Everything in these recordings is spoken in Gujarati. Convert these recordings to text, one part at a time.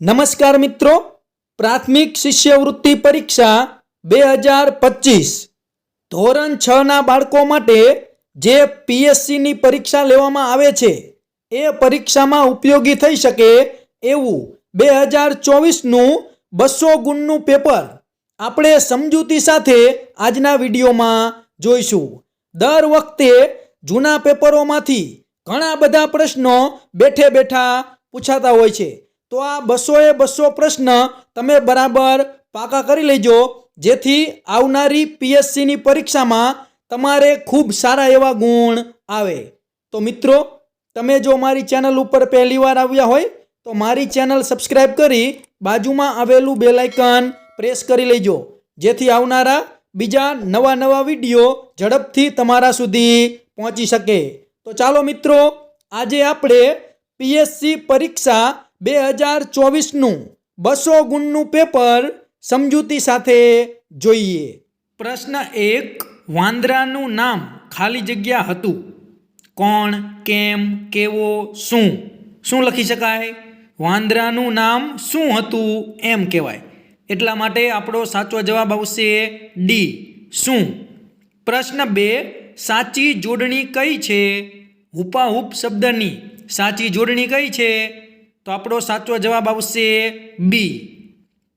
નમસ્કાર મિત્રો, પ્રાથમિક શિષ્યવૃત્તિ પરીક્ષા 2025 ધોરણ 6 ના બાળકો માટે જે પીએસસી ની પરીક્ષા લેવામાં આવે છે એ પરીક્ષામાં ઉપયોગી થઈ શકે એવું 2024 નું 200 ગુણનું પેપર આપણે સમજૂતી સાથે આજના વિડીયોમાં જોઈશું। દર વખતે જૂના પેપરોમાંથી ઘણા બધા પ્રશ્નો બેઠે બેઠા પૂછાતા હોય છે, તો આ 200 પ્રશ્ન તમે બરાબર પાકા કરી લેજો, જેથી આવનારી પીએસસીની પરીક્ષામાં તમારે ખૂબ સારા એવા ગુણ આવે। તો મિત્રો, તમે જો મારી ચેનલ ઉપર પહેલી વાર આવ્યા હોય તો મારી ચેનલ સબસ્ક્રાઇબ કરી બાજુમાં આવેલું બેલ આઇકન પ્રેસ કરી લેજો, જેથી આવનારા બીજા નવા વિડીયો ઝડપથી તમારા સુધી પહોંચી શકે। તો ચાલો મિત્રો, આજે આપણે પીએસસી પરીક્ષા 2024 નું 200 ગુણનું પેપર સમજૂતી સાથે જોઈએ। પ્રશ્ન 1, વાંદરાનું નામ ખાલી જગ્યા હતું। કોણ, કેમ, કેવો, શું? શું લખી શકાય? વાંદરાનું નામ શું હતું એમ કહેવાય, એટલા માટે આપણો સાચો જવાબ આવશે ડી, શું। પ્રશ્ન 2, સાચી જોડણી કઈ છે? હુપાહુપ શબ્દની સાચી જોડણી કઈ છે? તો આપણો સાચો જવાબ આવશે બી।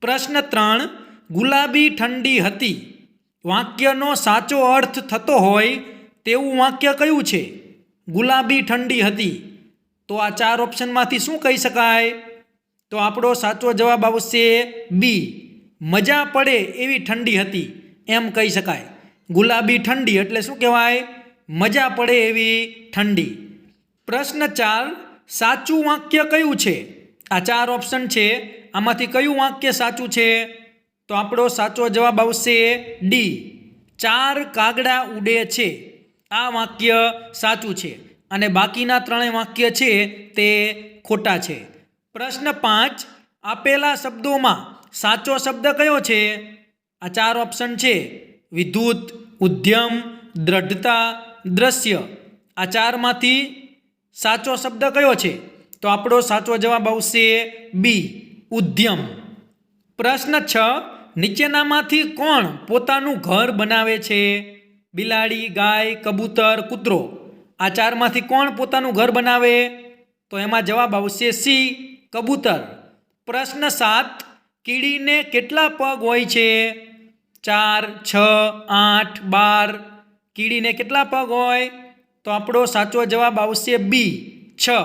પ્રશ્ન 3, ગુલાબી ઠંડી હતી વાક્યનો સાચો અર્થ થતો હોય તેવું વાક્ય કયું છે? ગુલાબી ઠંડી હતી, તો આ 4 ઓપ્શનમાંથી શું કહી શકાય? તો આપણો સાચો જવાબ આવશે બી, મજા પડે એવી ઠંડી હતી એમ કહી શકાય। ગુલાબી ઠંડી એટલે શું કહેવાય? મજા પડે એવી ઠંડી। પ્રશ્ન 4, સાચું વાક્ય કયું છે? આ 4 ઓપ્શન છે, આમાંથી કયું વાક્ય સાચું છે? તો આપણો સાચો જવાબ આવશે ડી, 4 કાગડા ઉડે છે, આ વાક્ય સાચું છે અને બાકીના 3 વાક્ય છે તે ખોટા છે। પ્રશ્ન 5, આપેલા શબ્દોમાં સાચો શબ્દ કયો છે? આ 4 ઓપ્શન છે, વિદ્યુત, ઉદ્યમ, દ્રઢતા, દ્રશ્ય, આ 4માંથી સાચો શબ્દ કયો છે? તો આપણો સાચો જવાબ આવશે બી, ઉદ્યમ। પ્રશ્ન 6, નીચેનામાંથી કોણ પોતાનું ઘર બનાવે છે? બિલાડી, ગાય, કબૂતર, કૂતરો, આ 4માંથી કોણ પોતાનું ઘર બનાવે? તો એમાં જવાબ આવશે સી, કબૂતર। પ્રશ્ન 7, કીડીને કેટલા પગ હોય છે? 4, 6, 8, 12, કીડીને કેટલા પગ હોય? તો આપણો સાચો જવાબ આવશે બી, 6।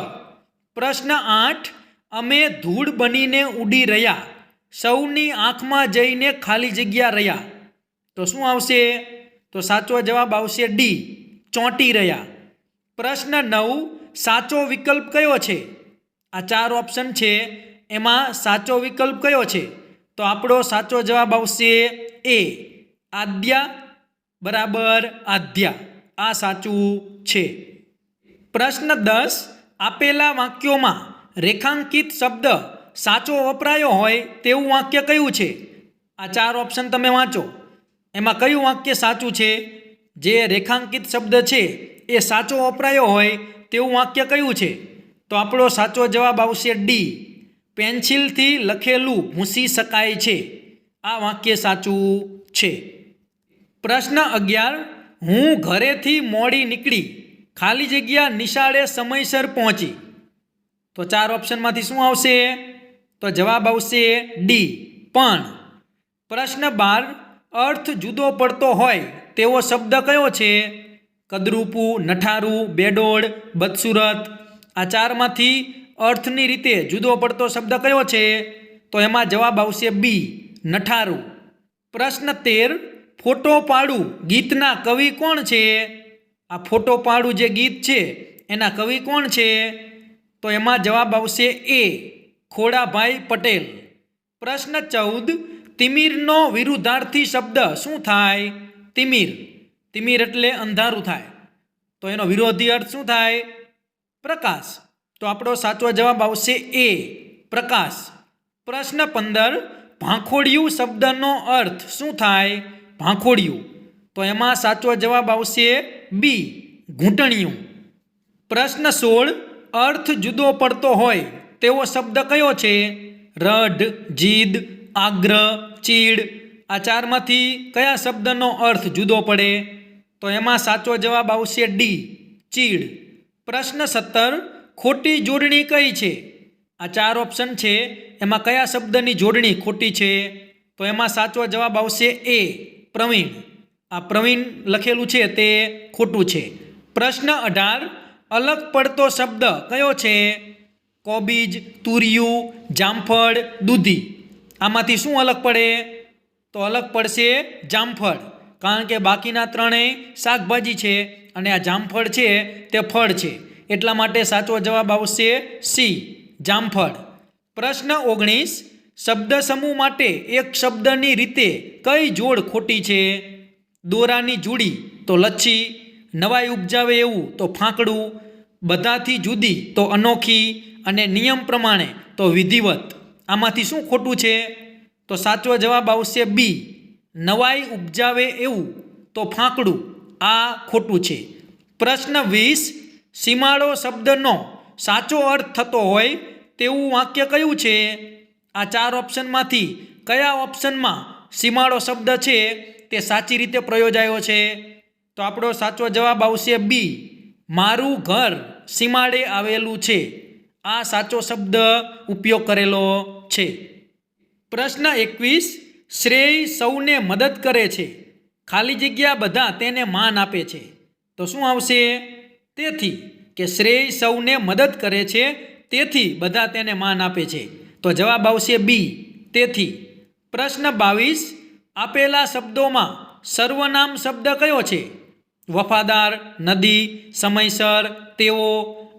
પ્રશ્ન 8, અમે ધૂળ બનીને ઉડી રહ્યા, સૌની આંખમાં જઈને ખાલી જગ્યા રહ્યા, તો શું આવશે? તો સાચો જવાબ આવશે ડી, ચોંટી રહ્યા। પ્રશ્ન 9, સાચો વિકલ્પ કયો છે? આ 4 ઓપ્શન છે, એમાં સાચો વિકલ્પ કયો છે? તો આપણો સાચો જવાબ આવશે એ, આદ્યા બરાબર આધ્યા, આ સાચું છે। પ્રશ્ન 10, આપેલા વાક્યોમાં રેખાંકિત શબ્દ સાચો વપરાયો હોય તેવું વાક્ય કયું છે? આ 4 ઓપ્શન તમે વાંચો, એમાં કયું વાક્ય સાચું છે? જે રેખાંકિત શબ્દ છે એ સાચો વપરાયો હોય તેવું વાક્ય કયું છે? તો આપણો સાચો જવાબ આવશે ડી, પેન્સિલથી લખેલું ભૂંસી શકાય છે, આ વાક્ય સાચું છે। પ્રશ્ન 11, હું ઘરેથી મોડી નીકળી ખાલી જગ્યા નિશાળે સમયસર પહોંચી, તો 4 ઓપ્શનમાંથી શું આવશે? તો જવાબ આવશે ડી, પણ। પ્રશ્ન 12, અર્થ જુદો પડતો હોય તેવો શબ્દ કયો છે? કદરૂપું, નઠારું, બેડોળ, બદસુરત, આ 4માંથી અર્થની રીતે જુદો પડતો શબ્દ કયો છે? તો એમાં જવાબ આવશે બી, નઠારું। પ્રશ્ન 13, ફોટો પાડું ગીતના કવિ કોણ છે? આ ફોટો પાડું જે ગીત છે એના કવિ કોણ છે? તો એમાં જવાબ આવશે એ, ખોડાભાઈ પટેલ। પ્રશ્ન 14, તિમિરનો વિરુદ્ધાર્થી શબ્દ શું થાય? તિમિર, તિમિર એટલે અંધારું થાય, તો એનો વિરોધી અર્થ શું થાય? પ્રકાશ, તો આપણો સાચો જવાબ આવશે એ, પ્રકાશ। પ્રશ્ન 15, ભાંખોડિયું શબ્દનો અર્થ શું થાય? ભાંખોડિયું, તો એમાં સાચો જવાબ આવશે બી, ઘૂંટણિયું। પ્રશ્ન 16, અર્થ જુદો પડતો હોય તેવો શબ્દ કયો છે? રઢ, જીદ, આગ્રહ, ચીડ. આ ચારમાંથી કયા શબ્દનો અર્થ જુદો પડે? તો એમાં સાચો જવાબ આવશે ડી, ચીડ. પ્રશ્ન 17, ખોટી જોડણી કઈ છે? આ ચાર ઓપ્શન છે, એમાં કયા શબ્દની જોડણી ખોટી છે? તો એમાં સાચો જવાબ આવશે એ, પ્રવીણ. આ પ્રવીણ લખેલું છે તે ખોટું છે. પ્રશ્ન 18, અલગ પડતો શબ્દ કયો છે? કોબીજ, તુરિયું, જામફળ, દૂધી. આમાંથી શું અલગ પડે? તો અલગ પડશે જામફળ, કારણ કે બાકીના ત્રણેય શાકભાજી છે અને આ જામફળ છે તે ફળ છે, એટલા માટે સાચો જવાબ આવશે સી, જામફળ. પ્રશ્ન 19, શબ્દ સમૂહ માટે એક શબ્દની રીતે કઈ જોડ ખોટી છે? દોરાની જોડી તો લચ્છી, નવાઈ ઉપજાવે એવું તો ફાંકડું, બધાથી જુદી તો અનોખી અને નિયમ પ્રમાણે તો વિધિવત. આમાંથી શું ખોટું છે? તો સાચો જવાબ આવશે બી, નવાઈ ઉપજાવે એવું તો ફાંકડું. આ ખોટું છે. પ્રશ્ન 20, સીમાડો શબ્દનો સાચો અર્થ થતો હોય તેવું વાક્ય કયું છે? આ ચાર ઓપ્શનમાંથી કયા ઓપ્શનમાં સીમાડો શબ્દ છે તે સાચી રીતે પ્રયોજાયો છે? તો આપણો સાચો જવાબ આવશે બી, મારું ઘર સીમાડે આવેલું છે. આ સાચો શબ્દ ઉપયોગ કરેલો છે. પ્રશ્ન 21, શ્રેય સૌને મદદ કરે છે, ખાલી જગ્યા બધા તેને માન આપે છે. તો શું આવશે? તેથી, કે શ્રેય સૌને મદદ કરે છે તેથી બધા તેને માન આપે છે. તો જવાબ આવશે બી, તેથી. પ્રશ્ન 22, આપેલા શબ્દોમાં સર્વનામ શબ્દ કયો છે? વફાદાર, નદી, સમયસર, તેઓ.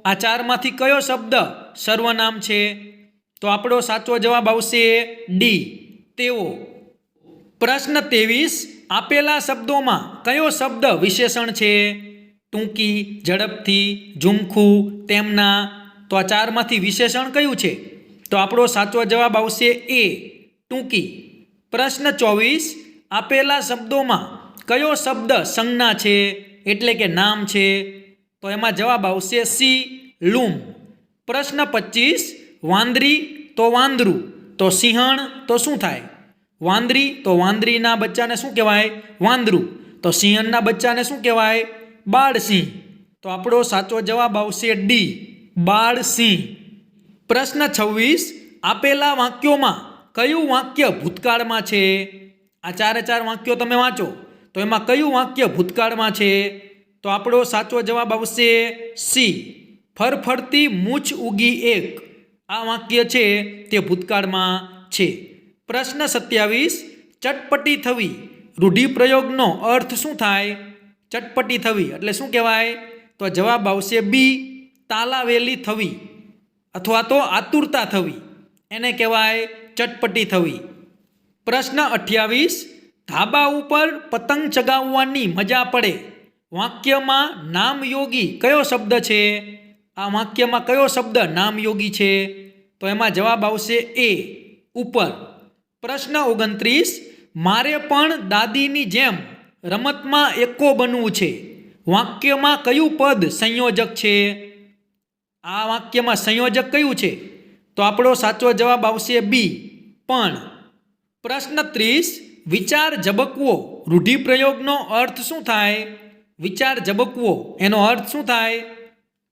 આ ચારમાંથી કયો શબ્દ સર્વનામ છે? તો આપણો સાચો જવાબ આવશે ડી, તેઓ. પ્રશ્ન 23, આપેલા શબ્દોમાં કયો શબ્દ વિશેષણ છે? ટૂંકી, ઝડપથી, ઝુમખું, તેમના. તો આ ચારમાંથી વિશેષણ કયું છે? તો આપણો સાચો જવાબ આવશે એ, ટૂંકી. પ્રશ્ન 24, આપેલા શબ્દોમાં કયો શબ્દ સંજ્ઞા છે, એટલે કે નામ છે? તો એમાં જવાબ આવશે સી, લૂમ. પ્રશ્ન 25, વાંદરી તો વાંદરું તો સિંહણ તો શું થાય? વાંદરી તો વાંદરીના બચ્ચાને શું કહેવાય? વાંદરું. તો સિંહણના બચ્ચાને શું કહેવાય? બાળસિંહ. તો આપણો સાચો જવાબ આવશે ડી, બાળસિંહ. પ્રશ્ન 26, આપેલા વાક્યોમાં કયું વાક્ય ભૂતકાળમાં છે? આ ચારે ચાર વાક્યો તમે વાંચો તો એમાં કયું વાક્ય ભૂતકાળમાં છે? તો આપણો સાચો જવાબ આવશે સી, ફરફરતી મૂછ ઉગી એક. આ વાક્ય છે તે ભૂતકાળમાં છે. પ્રશ્ન 27, ચટપટી થવી રૂઢિપ્રયોગનો અર્થ શું થાય? ચટપટી થવી એટલે શું કહેવાય? તો જવાબ આવશે બી, તાલાવેલી થવી અથવા તો આતુરતા થવી, એને કહેવાય ચટપટી થવી. પ્રશ્ન 28, ધાબા ઉપર પતંગ ચગાવવાની મજા પડે. વાક્યમાં નામયોગી કયો શબ્દ છે? આ વાક્યમાં કયો શબ્દ નામયોગી છે? તો એમાં જવાબ આવશે એ, ઉપર. પ્રશ્ન 29, મારે પણ દાદીની જેમ રમતમાં એકો બનવું છે. વાક્યમાં કયું પદ સંયોજક છે? આ વાક્યમાં સંયોજક કયું છે? તો આપણો સાચો જવાબ આવશે બી, પણ. પ્રશ્ન 30, વિચાર ઝબકવો રૂઢિપ્રયોગનો અર્થ શું થાય? વિચાર ઝબકવો એનો અર્થ શું થાય?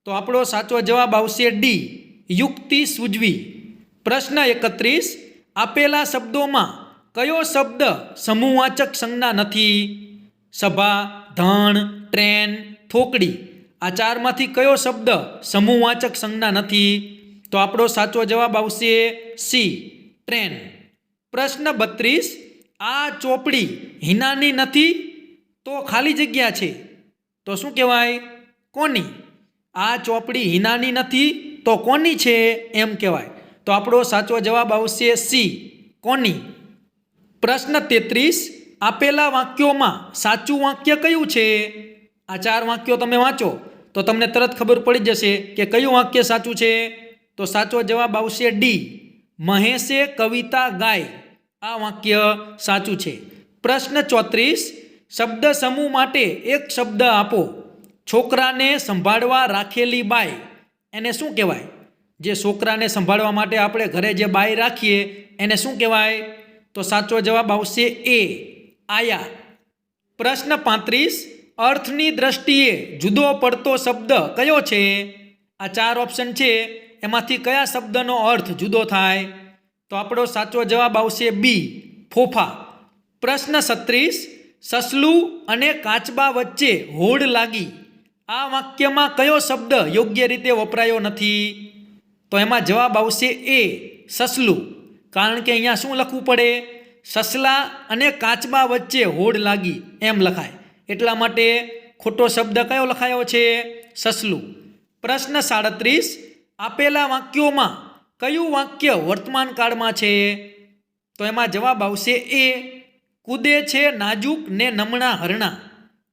તો આપણો સાચો જવાબ આવશે ડી, યુક્તિ સૂઝવી. પ્રશ્ન 31, આપેલા શબ્દોમાં કયો શબ્દ સમૂહવાચક સંજ્ઞા નથી? સભા, ધણ, ટ્રેન, થોકડી. આ ચારમાંથી કયો શબ્દ સમૂહવાચક સંજ્ઞા નથી? તો આપણો સાચો જવાબ આવશે સી, ટ્રેન. પ્રશ્ન 32, આ ચોપડી હિનાની નથી તો ખાલી જગ્યા છે, તો શું કહેવાય? કોની? આ ચોપડી હિનાની નથી તો કોની છે એમ કહેવાય. તો આપણો સાચો જવાબ આવશે સી, કોની. પ્રશ્ન 33, આપેલા વાક્યોમાં સાચું વાક્ય કયું છે? આ ચાર વાક્યો તમે વાંચો તો તમને તરત ખબર પડી જશે કે કયું વાક્ય સાચું છે. તો સાચો જવાબ આવશે ડી, મહેશે કવિતા ગાય. આ વાક્ય સાચું છે. પ્રશ્ન 34, શબ્દ સમૂહ માટે એક શબ્દ આપો. છોકરાને સંભાળવા રાખેલી બાઈ, એને શું કહેવાય? જે છોકરાને સંભાળવા માટે આપણે ઘરે જે બાઈ રાખીએ એને શું કહેવાય? તો સાચો જવાબ આવશે એ, આયા. પ્રશ્ન 35, અર્થની દ્રષ્ટિએ જુદો પડતો શબ્દ કયો છે? આ 4 ઓપ્શન છે, એમાંથી કયા શબ્દનો અર્થ જુદો થાય? તો આપણો સાચો જવાબ આવશે બી, ફોફા. પ્રશ્ન 36, સસલું અને કાચબા વચ્ચે હોડ લાગી. આ વાક્યમાં કયો શબ્દ યોગ્ય રીતે વપરાયો નથી? તો એમાં જવાબ આવશે એ, સસલું. કારણ કે અહીંયા શું લખવું પડે? સસલા અને કાચબા વચ્ચે હોડ લાગી એમ લખાય. એટલા માટે ખોટો શબ્દ કયો લખાયો છે? સસલું. પ્રશ્ન 37, આપેલા વાક્યોમાં કયું વાક્ય વર્તમાન કાળમાં છે? તો એમાં જવાબ આવશે એ, કૂદે છે નાજુક ને નમણા હરણા.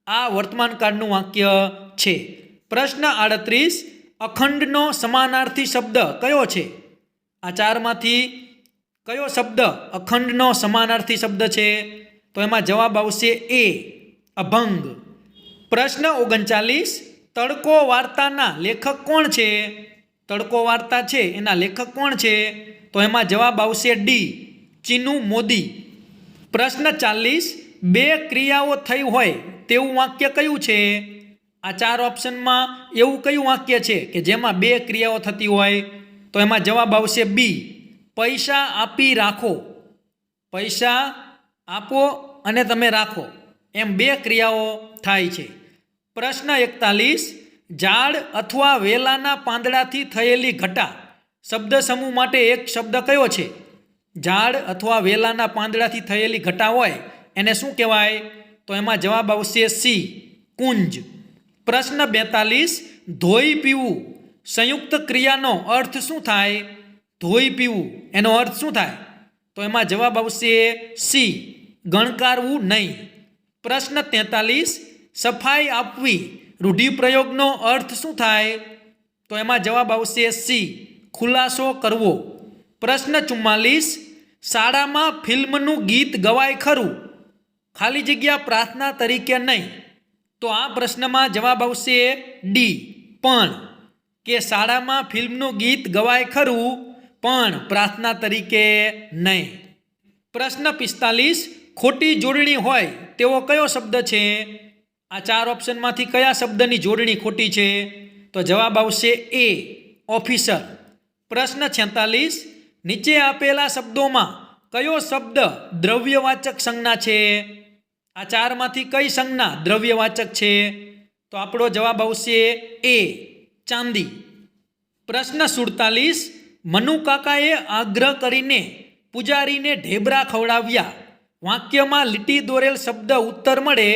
આ વર્તમાન કાળનું વાક્ય છે. પ્રશ્ન 38, અખંડનો સમાનાર્થી શબ્દ કયો છે? આ 4માંથી કયો શબ્દ અખંડનો સમાનાર્થી શબ્દ છે? તો એમાં જવાબ આવશે એ, અભંગ. પ્રશ્ન 39, તડકો વાર્તાના લેખક કોણ છે? તડકો વાર્તા છે એના લેખક કોણ છે? તો એમાં જવાબ આવશે ડી, ચીનુ મોદી. પ્રશ્ન 40, 2 ક્રિયાઓ થઈ હોય તેવું વાક્ય કયું છે? આ 4 ઓપ્શનમાં એવું કયું વાક્ય છે કે જેમાં 2 ક્રિયાઓ થતી હોય? તો એમાં જવાબ આવશે બી, પૈસા આપી રાખો. પૈસા આપો અને તમે રાખો એમ 2 ક્રિયાઓ થાય છે. પ્રશ્ન 41, ઝાડ અથવા વેલાના પાંદડાથી થયેલી ઘટા. શબ્દ સમૂહ માટે એક શબ્દ કયો છે? ઝાડ અથવા વેલાના પાંદડાથી થયેલી ઘટા હોય એને શું કહેવાય? તો એમાં જવાબ આવશે સી, કુંજ. પ્રશ્ન 42, ધોઈ પીવું સંયુક્ત ક્રિયાનો અર્થ શું થાય? ધોઈ પીવું એનો અર્થ શું થાય? તો એમાં જવાબ આવશે સી, ગણકારવું નહીં. પ્રશ્ન 43, સફાઈ આપવી રૂઢિપ્રયોગનો અર્થ શું થાય? તો એમાં જવાબ આવશે સી, ખુલાસો કરવો. પ્રશ્ન 44, શાળામાં ફિલ્મનું ગીત ગવાય ખરું? ખાલી જગ્યા પ્રાર્થના તરીકે નહીં. તો આ પ્રશ્નમાં જવાબ આવશે ડી, પણ. કે શાળામાં ફિલ્મનું ગીત ગવાય ખરું પણ પ્રાર્થના તરીકે નહીં. પ્રશ્ન 45, ખોટી જોડણી હોય તેવો કયો શબ્દ છે? આ 4 ઓપ્શનમાંથી કયા શબ્દની જોડણી ખોટી છે? તો જવાબ આવશે એ, ઓફિસર. પ્રશ્ન 46, નીચે આપેલા શબ્દોમાં કયો શબ્દ દ્રવ્યવાચક સંજ્ઞા છે? આ 4માંથી કઈ સંજ્ઞા દ્રવ્યવાચક છે? તો આપણો જવાબ આવશે એ, ચાંદી. પ્રશ્ન 47, મનુકાકાએ આગ્રહ કરીને પૂજારીને ઢેબરા ખવડાવ્યા. વાક્યમાં લીટી દોરેલ શબ્દ ઉત્તર મળે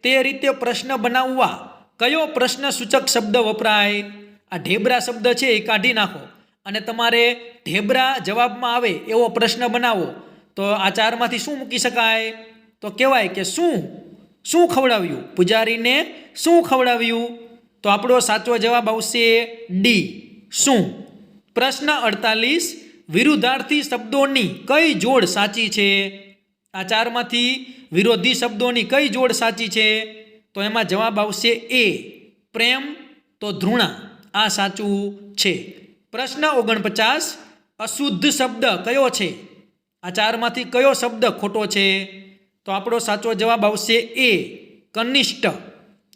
તે રીતે પ્રશ્ન બનાવવા કયો પ્રશ્ન સૂચક શબ્દ વપરાય? આ ઢેબરા શબ્દ છે એ કાઢી નાખો અને તમારે ઢેબરા જવાબમાં આવે એવો પ્રશ્ન બનાવો. તો આ 4માંથી શું મૂકી શકાય? તો કહેવાય કે શું ખવડાવ્યું? પૂજારીને શું ખવડાવ્યું? તો આપણો સાચો જવાબ આવશે ડી, શું. પ્રશ્ન 48, વિરુદ્ધાર્થી શબ્દોની કઈ જોડ સાચી છે? આ 4માંથી વિરોધી શબ્દોની કઈ જોડ સાચી છે? તો એમાં જવાબ આવશે એ, પ્રેમ તો ધૃણા. આ સાચું છે. પ્રશ્ન 49, અશુદ્ધ શબ્દ કયો છે? આ 4માંથી કયો શબ્દ ખોટો છે? તો આપણો સાચો જવાબ આવશે એ, કનિષ્ઠ.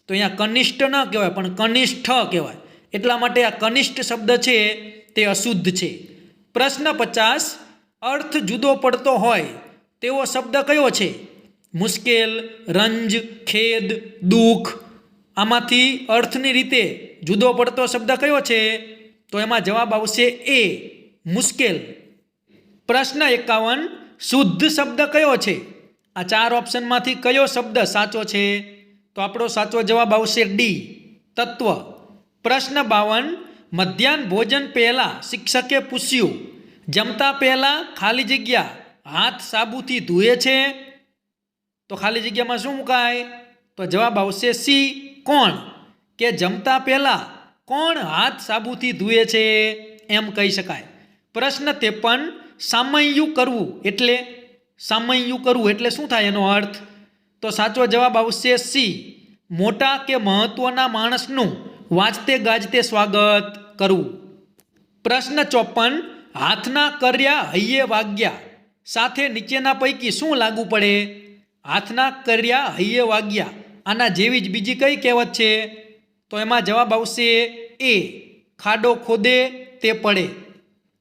તો અહીંયા કનિષ્ઠ ન કહેવાય પણ કનિષ્ઠ કહેવાય. એટલા માટે આ કનિષ્ઠ શબ્દ છે તે અશુદ્ધ છે. પ્રશ્ન 50, અર્થ જુદો પડતો હોય તેવો શબ્દ કયો છે? મુશ્કેલ, રંજ, ખેદ, દુઃખ. આમાંથી અર્થની રીતે જુદો પડતો શબ્દ કયો છે? તો એમાં જવાબ આવશે એ, મુશ્કેલ. પ્રશ્ન 51, શુદ્ધ શબ્દ કયો છે? આ 4 ઓપ્શનમાંથી કયો શબ્દ સાચો છે? તો આપણો સાચો જવાબ આવશે ડી, તત્વ. પ્રશ્ન 52, મધ્યાહન ભોજન પહેલાં શિક્ષકે પૂછ્યું, જમતા પહેલાં ખાલી જગ્યા હાથ સાબુથી ધુએ છે? તો ખાલી જગ્યામાં શું મુકાય? તો જવાબ આવશે સી, કોણ. કે જમતા પહેલાં કોણ હાથ સાબુથી ધુએ છે એમ કહી શકાય. પ્રશ્ન 53, સામૈયું કરવું એટલે શું થાય એનો અર્થ? તો સાચો જવાબ આવશે સી, મોટા કે મહત્વના માણસનું વાજતે ગાજતે સ્વાગત કરવું. પ્રશ્ન 54 હાથના કર્યા હૈયે વાગ્યા સાથે નીચેના પૈકી શું લાગુ પડે? હાથના કર્યા હૈયે વાગ્યા આના જેવી જ બીજી કઈ કહેવત છે? તો એમાં જવાબ આવશે એ, ખાડો ખોદે તે પડે.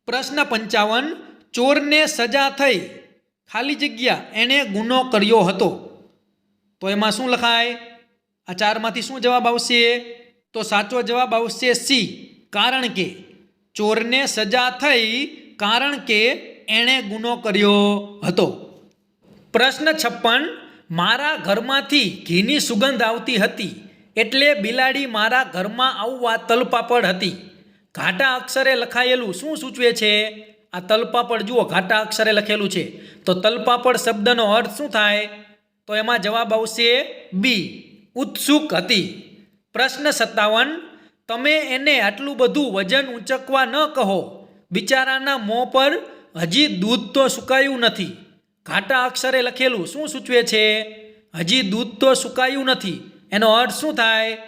પ્રશ્ન 55 ચોરને સજા થઈ ખાલી જગ્યા એણે ગુનો કર્યો હતો. તો એમાં શું લખાય? આ ચારમાંથી શું જવાબ આવશે? તો સાચો જવાબ આવશે સી, કારણ કે. ચોરને સજા થઈ કારણ કે એણે ગુનો કર્યો હતો. પ્રશ્ન 56 મારા ઘરમાંથી ઘીની સુગંધ આવતી હતી એટલે બિલાડી મારા ઘરમાં આવવા તલપાપડ હતી. ઘાટા અક્ષરે લખાયેલું શું સૂચવે છે? આ તલપાપડ જુઓ, ઘાટા અક્ષરે લખેલું છે. તો તલપાપડ શબ્દનો અર્થ શું થાય? તો એમાં જવાબ આવશે બી, ઉત્સુક હતી. પ્રશ્ન 57 તમે એને આટલું બધું વજન ઊંચકવા ન કહો, બિચારાના મોં પર હજી દૂધ તો સુકાયું નથી. ઘાટા અક્ષરે લખેલું શું સૂચવે છે? હજી દૂધ તો સુકાયું નથી. એનો અર્થ શું થાય?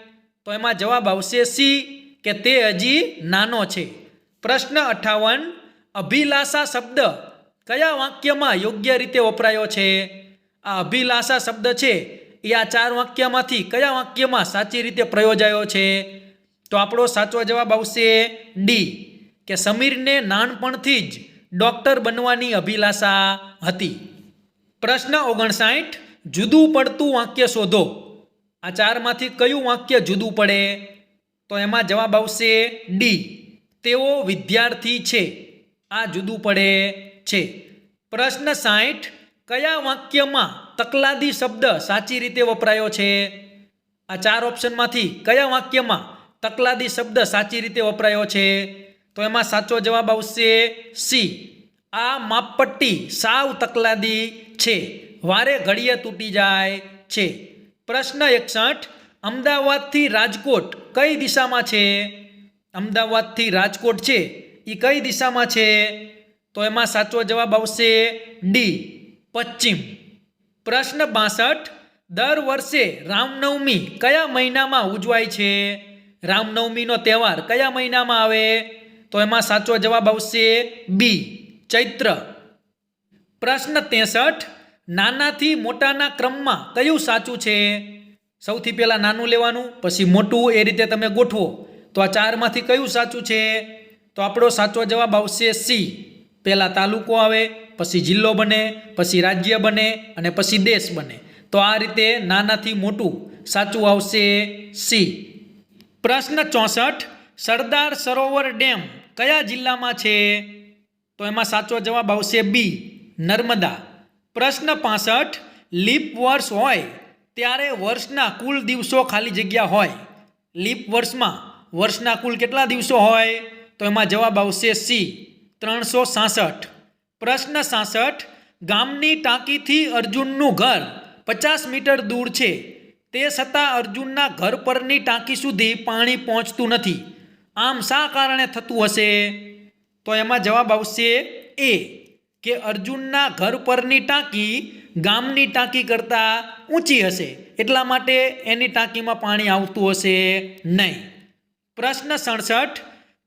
તો એમાં જવાબ આવશે સી, કે તે હજી નાનો છે. પ્રશ્ન 58 અભિલાષા શબ્દ કયા વાક્યમાં યોગ્ય રીતે વપરાયો છે? આ અભિલાષા શબ્દ છે એ આ 4 વાક્યમાંથી કયા વાક્યમાં સાચી રીતે પ્રયોજાયો છે? તો આપણો સાચો જવાબ આવશે ડી, કે સમીરને નાનપણથી જ ડૉક્ટર બનવાની અભિલાષા હતી. પ્રશ્ન 59 જુદું પડતું વાક્ય શોધો. આ 4માંથી કયું વાક્ય જુદું પડે? તો એમાં જવાબ આવશે ડી, તેઓ વિદ્યાર્થી છે. આ જુદું પડે છે. પ્રશ્ન 60 કયા વાક્યમાં તકલાદી શબ્દ સાચી રીતે વપરાયો છે? આ 4 ઓપ્શનમાંથી કયા વાક્યમાં તકલાદી શબ્દ સાચી રીતે વપરાયો છે? તો એમાં સાચો જવાબ આવશે સી, આ માપપટ્ટી સાવ તકલાદી છે, વારે ઘડીએ તૂટી જાય છે. પ્રશ્ન 61 અમદાવાદથી રાજકોટ કઈ દિશામાં છે? અમદાવાદથી રાજકોટ છે એ કઈ દિશામાં છે? તો એમાં સાચો જવાબ આવશે ડી, પશ્ચિમ. પ્રશ્ન 62 દર વર્ષે રામનવમી કયા મહિનામાં ઉજવાય છે? રામનવમીનો તહેવાર કયા મહિનામાં આવે? તો એમાં સાચો જવાબ આવશે બી, ચૈત્ર. પ્રશ્ન 63 નાનાથી મોટાના ક્રમમાં કયું સાચું છે? સૌથી પહેલાં નાનું લેવાનું, પછી મોટું, એ રીતે તમે ગોઠવો. તો આ 4માંથી કયું સાચું છે? તો આપણો સાચો જવાબ આવશે સી, પહેલાં તાલુકો આવે, પછી જિલ્લો બને, પછી રાજ્ય બને અને પછી દેશ બને. તો આ રીતે નાનાથી મોટું સાચું આવશે સી. પ્રશ્ન 64 સરદાર સરોવર ડેમ કયા જિલ્લામાં છે? તો એમાં સાચો જવાબ આવશે બી, નર્મદા. પ્રશ્ન 65 લીપ વર્ષ હોય ત્યારે વર્ષના કુલ દિવસો ખાલી જગ્યા હોય. લીપ વર્ષમાં વર્ષના કુલ કેટલા દિવસો હોય? તો એમાં જવાબ આવશે સી, 366. પ્રશ્ન 66 ગામની ટાંકીથી અર્જુનનું ઘર 50 મીટર દૂર છે, તે છતાં અર્જુનના ઘર પરની ટાંકી સુધી પાણી પહોંચતું નથી. આમ શા કારણે થતું હશે? તો એમાં જવાબ આવશે એ, કે અર્જુનના ઘર પરની ટાંકી ગામની ટાંકી કરતાં ઊંચી હશે, એટલા માટે એની ટાંકીમાં પાણી આવતું હશે નહીં. પ્રશ્ન 67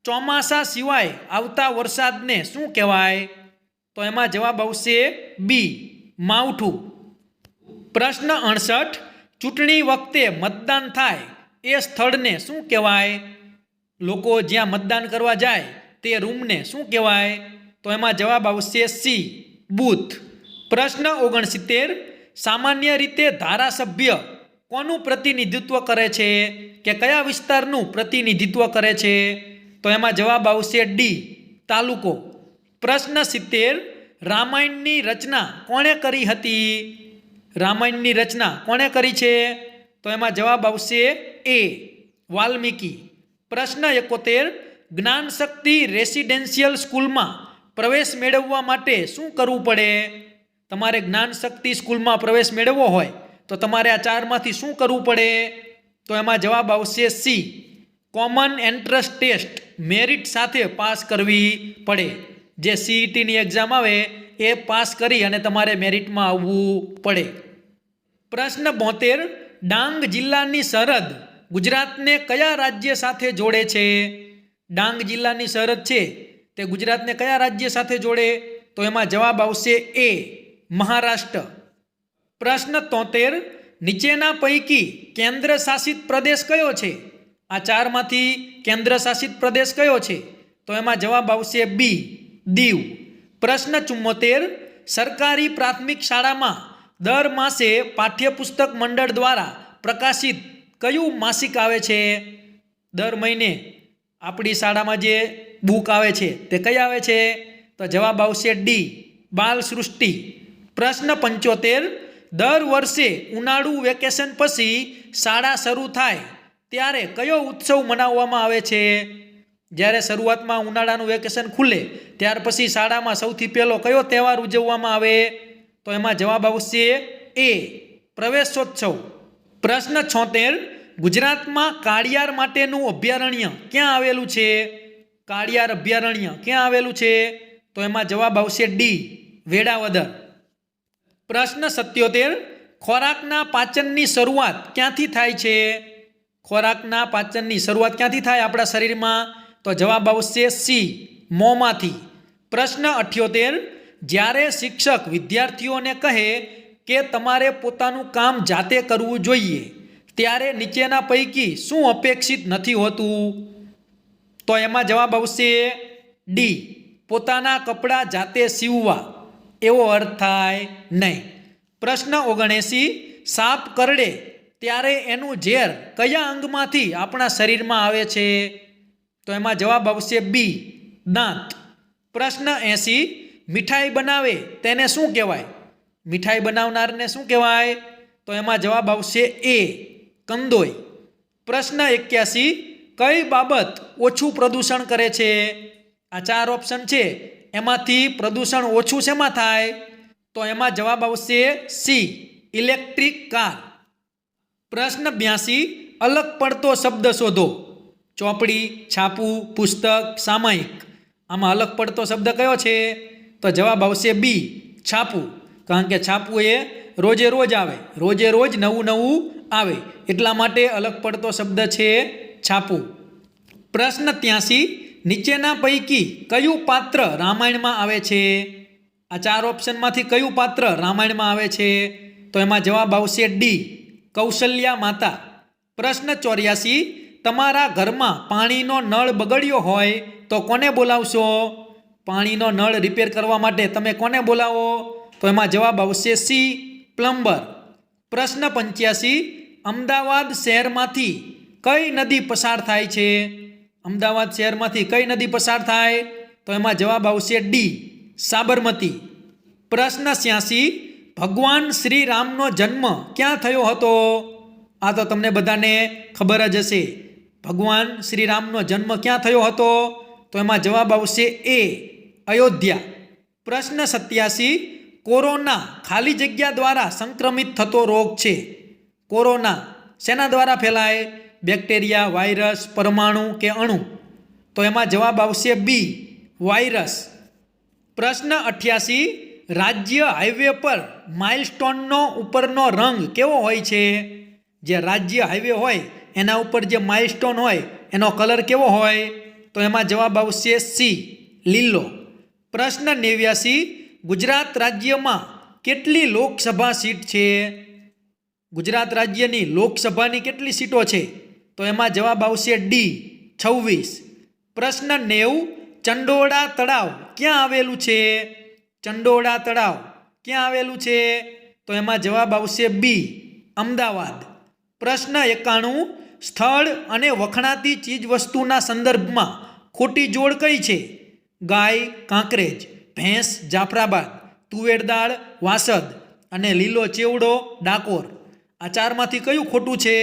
ચોમાસા સિવાય આવતા વરસાદને શું કહેવાય? તો એમાં જવાબ આવશે બી, માવઠું. પ્રશ્ન 68 ચૂંટણી વખતે મતદાન થાય એ સ્થળને શું કહેવાય? લોકો જ્યાં મતદાન કરવા જાય તે રૂમને શું કહેવાય? તો એમાં જવાબ આવશે સી, બૂથ. પ્રશ્ન 69 સામાન્ય રીતે ધારાસભ્ય કોનું પ્રતિનિધિત્વ કરે છે, કે કયા વિસ્તારનું પ્રતિનિધિત્વ કરે છે? તો એમાં જવાબ આવશે ડી, તાલુકો. પ્રશ્ન 70 રામાયણની રચના કોણે કરી હતી? રામાયણની રચના કોણે કરી છે? તો એમાં જવાબ આવશે એ, વાલ્મીકી. પ્રશ્ન 71 જ્ઞાનશક્તિ રેસિડેન્શિયલ સ્કૂલમાં પ્રવેશ મેળવવા માટે શું કરવું પડે? તમારે જ્ઞાનશક્તિ સ્કૂલમાં પ્રવેશ મેળવવો હોય તો તમારે આ 4માંથી શું કરવું પડે? તો એમાં જવાબ આવશે C, common entrance test merit સાથે પાસ કરવી પડે. જે સીઈટીની એક્ઝામ આવે એ પાસ કરી અને તમારે મેરિટમાં આવવું પડે. પ્રશ્ન 72 ડાંગ જિલ્લાની સરહદ ગુજરાતને કયા રાજ્ય સાથે જોડે છે? ડાંગ જિલ્લાની સરહદ છે તે ગુજરાતને કયા રાજ્ય સાથે જોડે? તો એમાં જવાબ આવશે એ, મહારાષ્ટ્ર. પ્રશ્ન 73, નીચેના પૈકી કેન્દ્ર શાસિત પ્રદેશ કયો છે? આ ચારમાંથી કેન્દ્ર શાસિત પ્રદેશ કયો છે? તો એમાં જવાબ આવશે બી, દીવ. પ્રશ્ન 74, સરકારી પ્રાથમિક શાળામાં દર માસે પાઠ્યપુસ્તક મંડળ દ્વારા પ્રકાશિત કયું માસિક આવે છે? દર મહિને આપણી શાળામાં જે બુક આવે છે તે કઈ આવે છે? તો જવાબ આવશે ડી, બાલ સૃષ્ટિ. પ્રશ્ન 75, દર વર્ષે ઉનાળુ વેકેશન પછી શાળા શરૂ થાય ત્યારે કયો ઉત્સવ મનાવવામાં આવે છે? જ્યારે શરૂઆતમાં ઉનાળાનું વેકેશન ખુલે ત્યાર પછી શાળામાં સૌથી પહેલો કયો તહેવાર ઉજવવામાં આવે? તો એમાં જવાબ આવશે એ, પ્રવેશોત્સવ. પ્રશ્ન 76, ગુજરાતમાં કાળિયાર માટેનું અભયારણ્ય ક્યાં આવેલું છે? કાળિયાર અભયારણ્ય ક્યાં આવેલું છે? તો એમાં જવાબ આવશે ડી, વેળાવદર. પ્રશ્ન 77, ખોરાકના પાચનની શરૂઆત ક્યાંથી થાય છે? ખોરાકના પાચનની શરૂઆત ક્યાંથી થાય આપણા શરીરમાં? તો જવાબ આવશે સી, મોંમાંથી. પ્રશ્ન 78, જ્યારે શિક્ષક વિદ્યાર્થીઓને કહે કે તમારે પોતાનું કામ જાતે કરવું જોઈએ ત્યારે નીચેના પૈકી શું અપેક્ષિત નથી હોતું? તો એમાં જવાબ આવશે ડી, પોતાના કપડાં જાતે સીવવા, એવો અર્થ થાય નહીં. પ્રશ્ન 79, સાપ કરડે ત્યારે એનું ઝેર કયા અંગમાંથી આપણા શરીરમાં આવે છે? તો એમાં જવાબ આવશે બી, દાંત. પ્રશ્ન 80, મીઠાઈ બનાવે તેને શું કહેવાય? મીઠાઈ બનાવનારને શું કહેવાય? તો એમાં જવાબ આવશે એ, કંદોય. પ્રશ્ન 81, કઈ બાબત ઓછું પ્રદૂષણ કરે છે? આ ચાર ઓપ્શન છે એમાંથી પ્રદૂષણ ઓછું શેમાં થાય? તો એમાં જવાબ આવશે સી, ઇલેક્ટ્રિક કાર. પ્રશ્ન 82, અલગ પડતો શબ્દ શોધો. ચોપડી, છાપું, પુસ્તક, સામાયિક. આમાં અલગ પડતો શબ્દ કયો છે? તો જવાબ આવશે બી, છાપું. કારણ કે છાપું એ રોજે રોજ આવે, રોજે રોજ નવું નવું આવે, એટલા માટે અલગ પડતો શબ્દ છે છાપું. પ્રશ્ન 83, નીચેના પૈકી કયું પાત્ર રામાયણમાં આવે છે? આ ચાર ઓપ્શનમાંથી કયું પાત્ર રામાયણમાં આવે છે? તો એમાં જવાબ આવશે ડી, કૌશલ્યા માતા. પ્રશ્ન 84, તમારા ઘરમાં પાણીનો નળ બગડ્યો હોય તો કોને બોલાવશો? પાણીનો નળ રિપેર કરવા માટે તમે કોને બોલાવો? તો એમાં જવાબ આવશે સી, પ્લમ્બર. પ્રશ્ન 85, અમદાવાદ શહેરમાંથી કઈ નદી પસાર થાય છે? અમદાવાદ શહેરમાંથી કઈ નદી પસાર થાય? તો એમાં જવાબ આવશે ડી, સાબરમતી. પ્રશ્ન 86, ભગવાન શ્રી રામનો જન્મ ક્યાં થયો હતો? આ તો તમને બધાને ખબર જ હશે. ભગવાન શ્રી રામનો જન્મ ક્યાં થયો હતો? તો એમાં જવાબ આવશે એ, અયોધ્યા. પ્રશ્ન 87, કોરોના ખાલી જગ્યા દ્વારા સંક્રમિત થતો રોગ છે. કોરોના શેના દ્વારા ફેલાય? બેક્ટેરિયા, વાયરસ, પરમાણુ કે અણુ? તો એમાં જવાબ આવશે બી, વાયરસ. પ્રશ્ન 88, રાજ્ય હાઈવે પર માઇલસ્ટોનનો ઉપરનો રંગ કેવો હોય છે? જે રાજ્ય હાઈવે હોય એના ઉપર જે માઇલસ્ટોન હોય એનો કલર કેવો હોય? તો એમાં જવાબ આવશે સી, લીલો. પ્રશ્ન 89, ગુજરાત રાજ્યમાં કેટલી લોકસભા સીટ છે? ગુજરાત રાજ્યની લોકસભાની કેટલી સીટો છે? તો એમાં જવાબ આવશે ડી, 26. પ્રશ્ન 90, ચંડોળા તળાવ ક્યાં આવેલું છે? ચંડોળા તળાવ ક્યાં આવેલું છે? તો એમાં જવાબ આવશે બી, અમદાવાદ. પ્રશ્ન 91, સ્થળ અને વખણાતી ચીજવસ્તુના સંદર્ભમાં ખોટી જોડ કઈ છે? ગાય, કાંકરેજ, ભેંસ, જાફરાબાદ, તુવેર દાળ, વાસદ અને લીલો ચેવડો, ડાકોર. આ ચારમાંથી કયું ખોટું છે?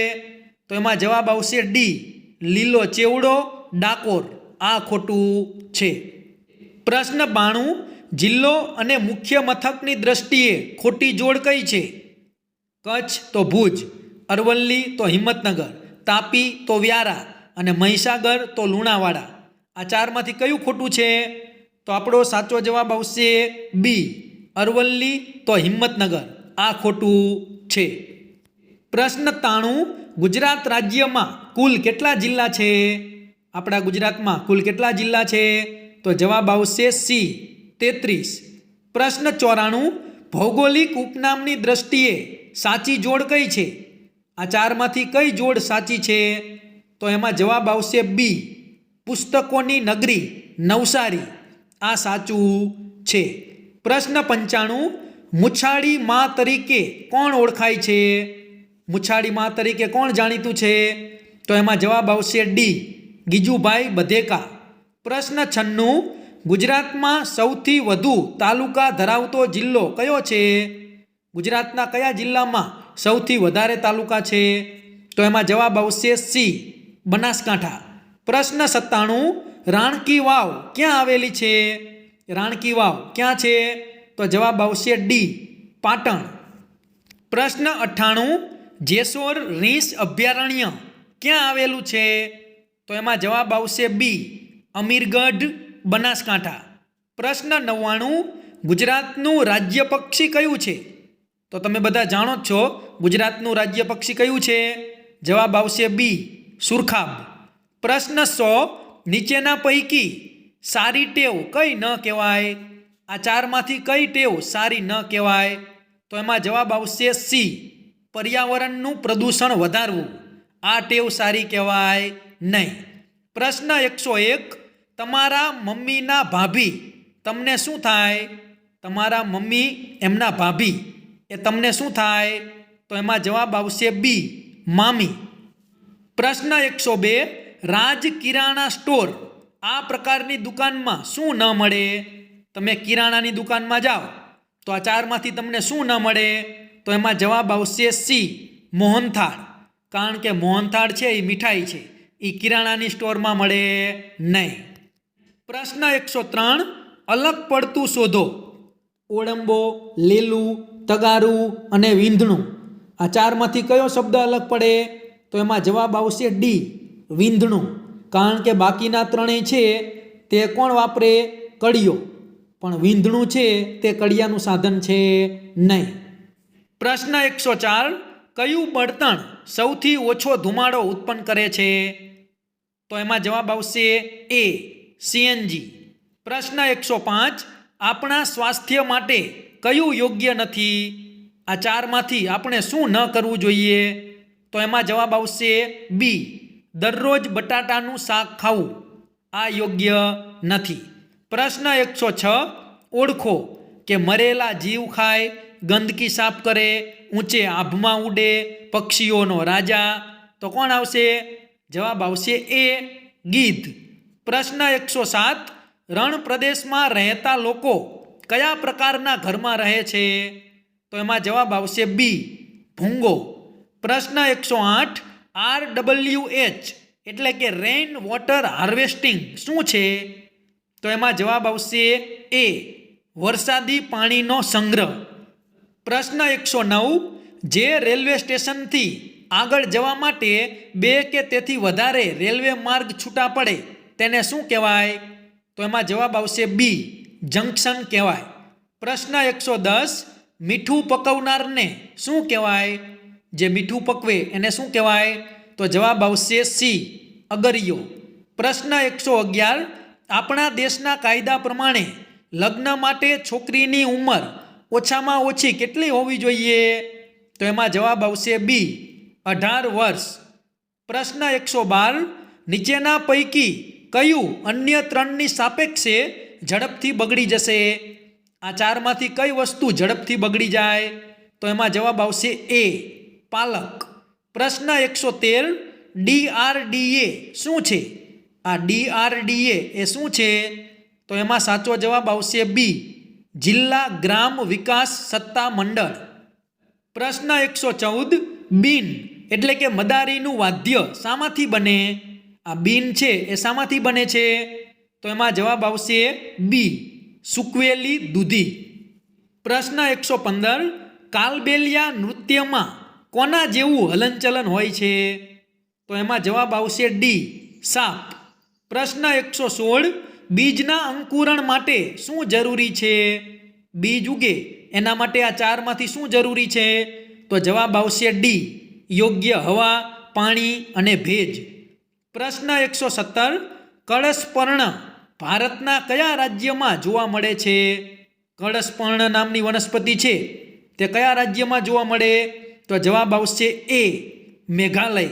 તો એમાં જવાબ આવશે ડી, લીલો ચેવડો, ડાકોર. આ ખોટું છે. પ્રશ્ન 92, જિલ્લો અને મુખ્ય મથકની દ્રષ્ટિએ ખોટી જોડ કઈ છે? કચ્છ તો ભુજ, અરવલ્લી તો હિંમતનગર, તાપી તો વ્યારા અને મહીસાગર તો લુણાવાડા. આ ચારમાંથી કયું ખોટું છે? તો આપણો સાચો જવાબ આવશે બી, અરવલ્લી તો હિંમતનગર. આ ખોટું છે. પ્રશ્ન 93, ગુજરાત રાજ્યમાં કુલ કેટલા જિલ્લા છે? આપણા ગુજરાતમાં કુલ કેટલા જિલ્લા છે? તો જવાબ આવશે સી 33. પ્રશ્ન 94. ભૌગોલિક ઉપનામની દ્રષ્ટિએ સાચી જોડ કઈ છે? આ ચારમાંથી કઈ જોડ સાચી છે? તો એમાં જવાબ આવશે બી પુસ્તકોની નગરી નવસારી. આ સાચું છે. પ્રશ્ન 95. મુછાળી મા તરીકે કોણ ઓળખાય છે? મુછાળી મા તરીકે કોણ જાણીતું છે? તો એમાં જવાબ આવશે ડી ગીજુભાઈ બધેકા. પ્રશ્ન 96. ગુજરાતમાં સૌથી વધુ તાલુકા ધરાવતો જિલ્લો કયો છે? ગુજરાતના કયા જિલ્લામાં સૌથી વધારે તાલુકા છે? તો એમાં જવાબ આવશે સી બનાસકાંઠા. પ્રશ્ન 97. રાણકી વાવ ક્યાં આવેલી છે? રાણકી વાવ ક્યાં છે? તો જવાબ આવશે ડી પાટણ. પ્રશ્ન 98. જેસોર રીંછ અભયારણ્ય ક્યાં આવેલું છે? તો એમાં જવાબ આવશે બી અમીરગઢ બનાસકાંઠા. પ્રશ્ન 99. ગુજરાતનું રાજ્ય પક્ષી કયું છે? તો તમે બધા જાણો જ છો ગુજરાતનું રાજ્ય પક્ષી કયું છે? જવાબ આવશે બી સુરખાબ. પ્રશ્ન 100. નીચેના પૈકી સારી ટેવ કઈ ન કહેવાય? આ ચારમાંથી કઈ ટેવ સારી ન કહેવાય? તો એમાં જવાબ આવશે સી પર્યાવરણનું પ્રદૂષણ વધારવું. આ ટેવ સારી કહેવાય નહીં. પ્રશ્ન 101. તમારા મમ્મીના ભાભી તમને શું થાય? તમારા મમ્મી એમના ભાભી એ તમને શું થાય? તો એમાં જવાબ આવશે બી મામી. પ્રશ્ન 102. રાજ કિરાણા સ્ટોર આ પ્રકારની દુકાનમાં શું ન મળે? તમે કિરાણાની દુકાનમાં જાઓ તો આ ચારમાંથી તમને શું ન મળે? તો એમાં જવાબ આવશે સી મોહનથાળ. કારણ કે મોહનથાળ છે એ મીઠાઈ છે, એ કિરાણાની સ્ટોરમાં મળે નહીં. પ્રશ્ન 103. અલગ પડતું શોધો. ઓળંબો, લીલું, તગારું અને વીંધણું. આ ચારમાંથી કયો શબ્દ અલગ પડે? તો એમાં જવાબ આવશે ડી વીંધણું. કારણ કે બાકીના ત્રણેય છે તે કોણ વાપરે? કડિયો. પણ વીંધણું છે તે કડિયાનું સાધન છે નહીં. પ્રશ્ન 104. કયું બળતણ સૌથી ઓછો ધુમાડો ઉત્પન્ન કરે છે? તો એમાં જવાબ આવશે એ સીએનજી. પ્રશ્ન 105. આપણા સ્વાસ્થ્ય માટે કયું યોગ્ય નથી? આ ચારમાંથી આપણે શું ન કરવું જોઈએ? તો એમાં જવાબ આવશે બી દરરોજ બટાટાનું શાક ખાવું. આ યોગ્ય નથી. પ્રશ્ન 106. ઓળખો કે મરેલા જીવ ખાય, ગંદકી સાફ કરે, ઊંચે આભમાં ઉડે, પક્ષીઓનો રાજા. તો કોણ આવશે? જવાબ આવશે એ ગીધ. પ્રશ્ન 107. રણ પ્રદેશમાં રહેતા લોકો કયા પ્રકારના ઘરમાં રહે છે? તો એમાં જવાબ આવશે બી ભૂંગો. પ્રશ્ન 108. RWH એટલે કે રેઇન વોટર હાર્વેસ્ટિંગ શું છે? તો એમાં જવાબ આવશે એ વરસાદી પાણીનો સંગ્રહ. પ્રશ્ન 109. જે રેલવે સ્ટેશનથી આગળ જવા માટે 2 કે તેથી વધારે રેલવે માર્ગ છૂટા પડે તેને શું કહેવાય? તો એમાં જવાબ આવશે બી જંકશન કહેવાય. પ્રશ્ન 110. મીઠું પકવનારને શું કહેવાય? જે મીઠું પકવે એને શું કહેવાય? તો જવાબ આવશે સી અગરિયો. પ્રશ્ન 111. આપણા દેશના કાયદા પ્રમાણે લગ્ન માટે છોકરીની ઉંમર ઓછામાં ઓછી કેટલી હોવી જોઈએ? તો એમાં જવાબ આવશે બી 18 વર્ષ. પ્રશ્ન 112. નીચેના પૈકી કયું અન્ય ત્રણની સાપેક્ષે ઝડપથી બગડી જશે? આ ચારમાંથી કઈ વસ્તુ ઝડપથી બગડી જાય? તો એમાં જવાબ આવશે એ પાલક. પ્રશ્ન 113. DRDA શું છે? આ DRDA એ શું છે? તો એમાં સાચો જવાબ આવશે બી જિલ્લા ગ્રામ વિકાસ સત્તા મંડળ. પ્રશ્ન 114. બીન એટલે કે મદારીનું વાદ્ય શામાંથી બને? આ બીન છે એ શામાંથી બને છે? તો એમાં જવાબ આવશે બી સૂકવેલી દૂધી. પ્રશ્ન 115. કાલબેલિયા નૃત્યમાં કોના જેવું હલનચલન હોય છે? તો એમાં જવાબ આવશે ડી સાપ. પ્રશ્ન 116. બીજના અંકુરણ માટે શું જરૂરી છે? બીજ ઉગે એના માટે આ ચારમાંથી શું જરૂરી છે? તો જવાબ આવશે ડી યોગ્ય હવા, પાણી અને ભેજ. પ્રશ્ન 117 કળશપર્ણ ભારતના કયા રાજ્યમાં જોવા મળે છે? કળશપર્ણ નામની વનસ્પતિ છે તે કયા રાજ્યમાં જોવા મળે? તો જવાબ આવશે એ, મેઘાલય.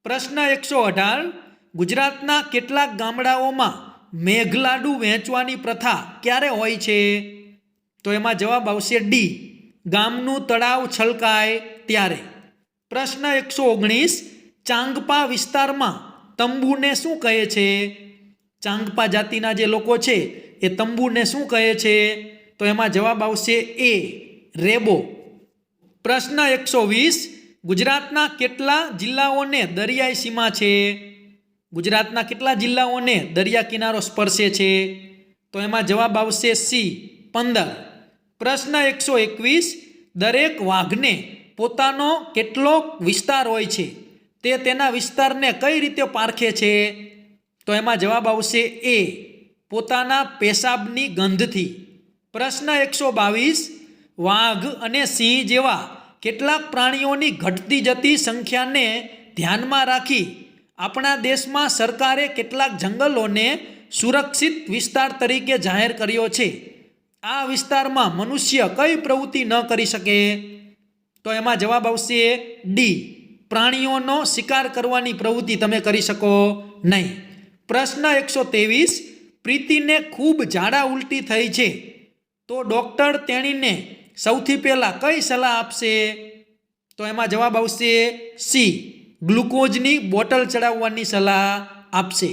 પ્રશ્ન 118 ગુજરાતના કેટલાક ગામડાઓમાં મેઘલાડુ વહેંચવાની પ્રથા ક્યારે હોય છે? તો એમાં જવાબ આવશે ડી, ગામનું તળાવ છલકાય ત્યારે. પ્રશ્ન 119 ચાંગપા વિસ્તારમાં તંબુને શું કહે છે? ચાંગપા જાતિના જે લોકો છે એ તંબુને શું કહે છે? તો એમાં જવાબ આવશે એ, રેબો. પ્રશ્ન 120 ગુજરાતના કેટલા જિલ્લાઓને દરિયાઈ સીમા છે? ગુજરાતના કેટલા જિલ્લાઓને દરિયા કિનારો સ્પર્શે છે? તો એમાં જવાબ આવશે સી, 15. પ્રશ્ન 121 દરેક વાઘને પોતાનો કેટલો વિસ્તાર હોય છે? તે તેના વિસ્તારને કઈ રીતે પારખે છે? તો એમાં જવાબ આવશે એ, પોતાના પેશાબની ગંધથી. પ્રશ્ન 122 વાઘ અને સિંહ જેવા કેટલાક પ્રાણીઓની ઘટતી જતી સંખ્યાને ધ્યાનમાં રાખી આપણા દેશમાં સરકારે કેટલાક જંગલોને સુરક્ષિત વિસ્તાર તરીકે જાહેર કર્યો છે. આ વિસ્તારમાં મનુષ્ય કઈ પ્રવૃત્તિ ન કરી શકે? તો એમાં જવાબ આવશે ડી, પ્રાણીઓનો શિકાર કરવાની પ્રવૃત્તિ તમે કરી શકો નહીં. પ્રશ્ન 123 પ્રીતિને ખૂબ ઝાડા ઉલટી થઈ છે તો ડૉક્ટર તેણીને સૌથી પહેલાં કઈ સલાહ આપશે? તો એમાં જવાબ આવશે સી, ગ્લુકોઝની બોટલ ચડાવવાની સલાહ આપશે.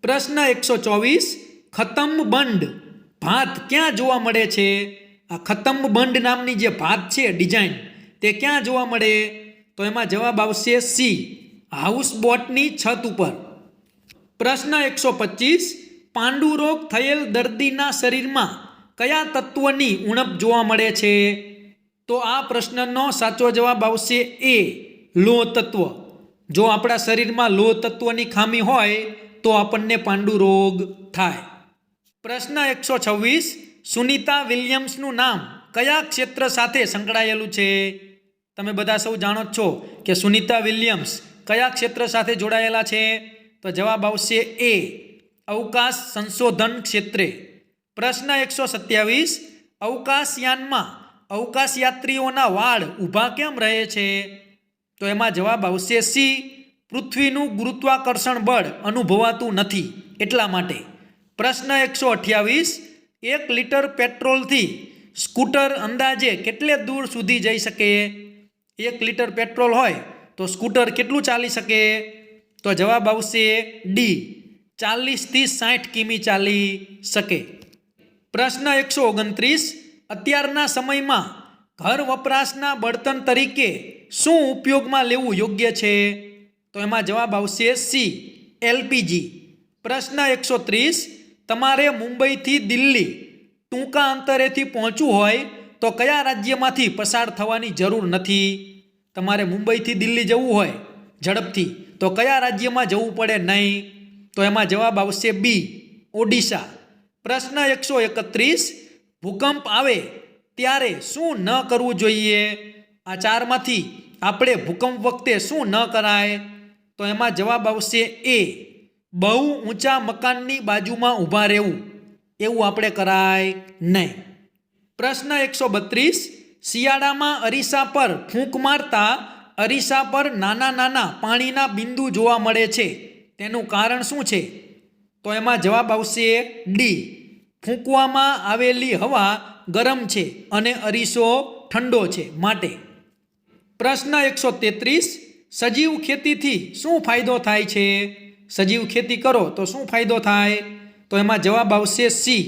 પ્રશ્ન 124 ખતમબંધ ભાત ક્યાં જોવા મળે છે? આ ખતમબંધ નામની જે ભાત છે ડિઝાઇન તે ક્યાં જોવા મળે? તો એમાં જવાબ આવશે સી, હાઉસબોટની છત ઉપર. પ્રશ્ન 125 પાંડુરોગ થયેલ દર્દીના શરીરમાં કયા તત્વની ઉણપ જોવા મળે છે? તો આ પ્રશ્નનો સાચો જવાબ આવશે એ, લોહ તત્વ. જો આપણા શરીરમાં લોહ તત્વની ખામી હોય તો આપણને પાંડુરોગ થાય. પ્રશ્ન 126 સુનિતા વિલિયમ્સનું નામ કયા ક્ષેત્ર સાથે સંકળાયેલું છે? તમે બધા સૌ જાણો જ છો કે સુનિતા વિલિયમ્સ કયા ક્ષેત્ર સાથે જોડાયેલા છે? તો જવાબ આવશે એ, અવકાશ સંશોધન ક્ષેત્રે. પ્રશ્ન 127 અવકાશયાનમાં અવકાશયાત્રીઓના વાળ ઊભા કેમ રહે છે? તો એમાં જવાબ આવશે સી, પૃથ્વીનું ગુરુત્વાકર્ષણ બળ અનુભવાતું નથી એટલા માટે. પ્રશ્ન 128 1 લિટર પેટ્રોલથી સ્કૂટર અંદાજે કેટલે દૂર સુધી જઈ શકે? 1 લિટર પેટ્રોલ હોય તો સ્કૂટર કેટલું ચાલી શકે? તો જવાબ આવશે ડી, 40થી 60 કિમી ચાલી શકે. પ્રશ્ન 129 અત્યારના સમયમાં ઘર વપરાશના બળતણ તરીકે શું ઉપયોગમાં લેવું યોગ્ય છે? તો એમાં જવાબ આવશે સી, એલપીજી. પ્રશ્ન 130 તમારે મુંબઈથી દિલ્હી ટૂંકા અંતરેથી પહોંચવું હોય તો કયા રાજ્યમાંથી પસાર થવાની જરૂર નથી? તમારે મુંબઈથી દિલ્હી જવું હોય ઝડપથી તો કયા રાજ્યમાં જવું પડે નહીં? તો એમાં જવાબ આવશે બી, ઓડિશા. પ્રશ્ન 131 ભૂકંપ આવે ત્યારે શું ન કરવું જોઈએ? આ ચારમાંથી આપણે ભૂકંપ વખતે શું ન કરાય? તો એમાં જવાબ આવશે એ, બહુ ઊંચા મકાનની બાજુમાં ઊભા રહેવું, એવું આપણે કરાય નહીં. પ્રશ્ન 132 શિયાળામાં અરીસા પર ફૂંક મારતા અરીસા પર નાના નાના પાણીના બિંદુ જોવા મળે છે, તેનું કારણ શું છે? તો એમાં જવાબ આવશે ડી, ફૂંકવામાં આવેલી હવા ગરમ છે અને અરીસો ઠંડો છે માટે. પ્રશ્ન 133 સજીવ ખેતીથી શું ફાયદો થાય છે? સજીવ ખેતી કરો તો શું ફાયદો થાય? તો એમાં જવાબ આવશે સી,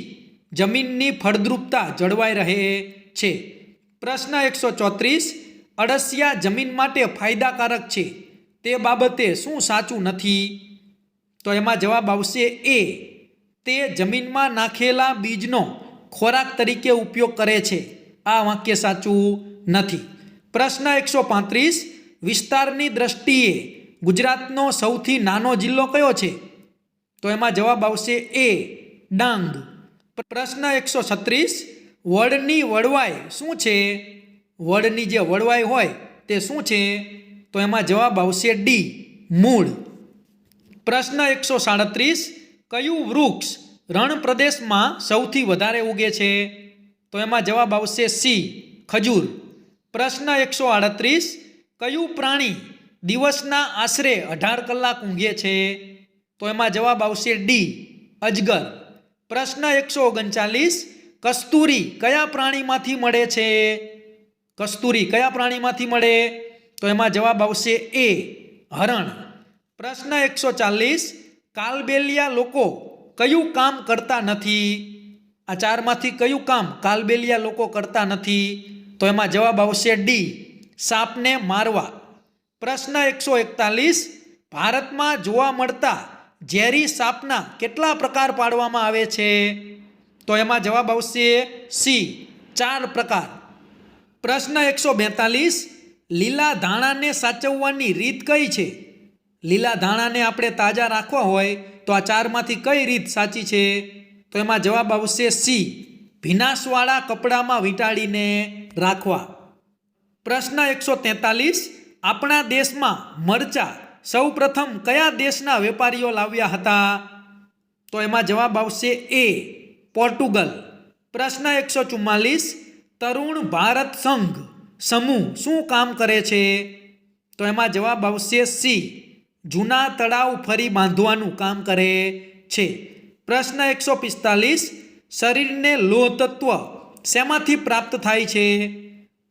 જમીનની ફળદ્રુપતા જળવાઈ રહે છે. પ્રશ્ન 134 અળસિયા જમીન માટે ફાયદાકારક છે તે બાબતે શું સાચું નથી? તો એમાં જવાબ આવશે એ, તે જમીનમાં નાખેલા બીજનો ખોરાક તરીકે ઉપયોગ કરે છે. આ વાક્ય સાચું નથી. પ્રશ્ન 135 વિસ્તારની દ્રષ્ટિએ ગુજરાતનો સૌથી નાનો જિલ્લો કયો છે? તો એમાં જવાબ આવશે એ, ડાંગ. પ્રશ્ન 136 વડની વડવાઈ શું છે? વડની જે વડવાઈ હોય તે શું છે? તો એમાં જવાબ આવશે ડી, મૂળ. પ્રશ્ન 137, કયું વૃક્ષ રણ પ્રદેશમાં સૌથી વધારે ઉગે છે? તો એમાં જવાબ આવશે સી, ખજૂર. પ્રશ્ન 138, કયું પ્રાણી દિવસના આશરે 18 કલાક ઊંઘે છે? તો એમાં જવાબ આવશે ડી, અજગર. પ્રશ્ન 139, કસ્તુરી કયા પ્રાણીમાંથી મળે છે? કસ્તુરી કયા પ્રાણીમાંથી મળે? તો એમાં જવાબ આવશે એ, હરણ. પ્રશ્ન 140, કાલબેલિયા લોકો કયું કામ કરતા નથી? આ ચારમાંથી કયું કામ કાલબેલિયા લોકો કરતા નથી? તો એમાં જવાબ આવશે ડી, સાપને મારવા. પ્રશ્ન 141, ભારતમાં જોવા મળતા ઝેરી સાપના કેટલા પ્રકાર પાડવામાં આવે છે? તો એમાં જવાબ આવશે સી, 4 પ્રકાર. પ્રશ્ન 142, લીલા ધાણાને સાચવવાની રીત કઈ છે? લીલા ધાણાને આપણે તાજા રાખવા હોય તો આ ચારમાંથી કઈ રીત સાચી છે? તો એમાં જવાબ આવશે સી, ભીનાશવાળા કપડામાં વીંટાળીને રાખવા. પ્રશ્ન 143, આપણા દેશમાં મરચાં સૌ પ્રથમ કયા દેશના વેપારીઓ લાવ્યા હતા? તો એમાં જવાબ આવશે એ, પોર્ટુગલ. પ્રશ્ન 144, તરુણ ભારત સંઘ સમૂહ શું કામ કરે છે? તો એમાં જવાબ આવશે સી, જૂના તળાવ ફરી બાંધવાનું કામ કરે છે. પ્રશ્ન 145, શરીરને લોહ તત્વ શેમાંથી પ્રાપ્ત થાય છે?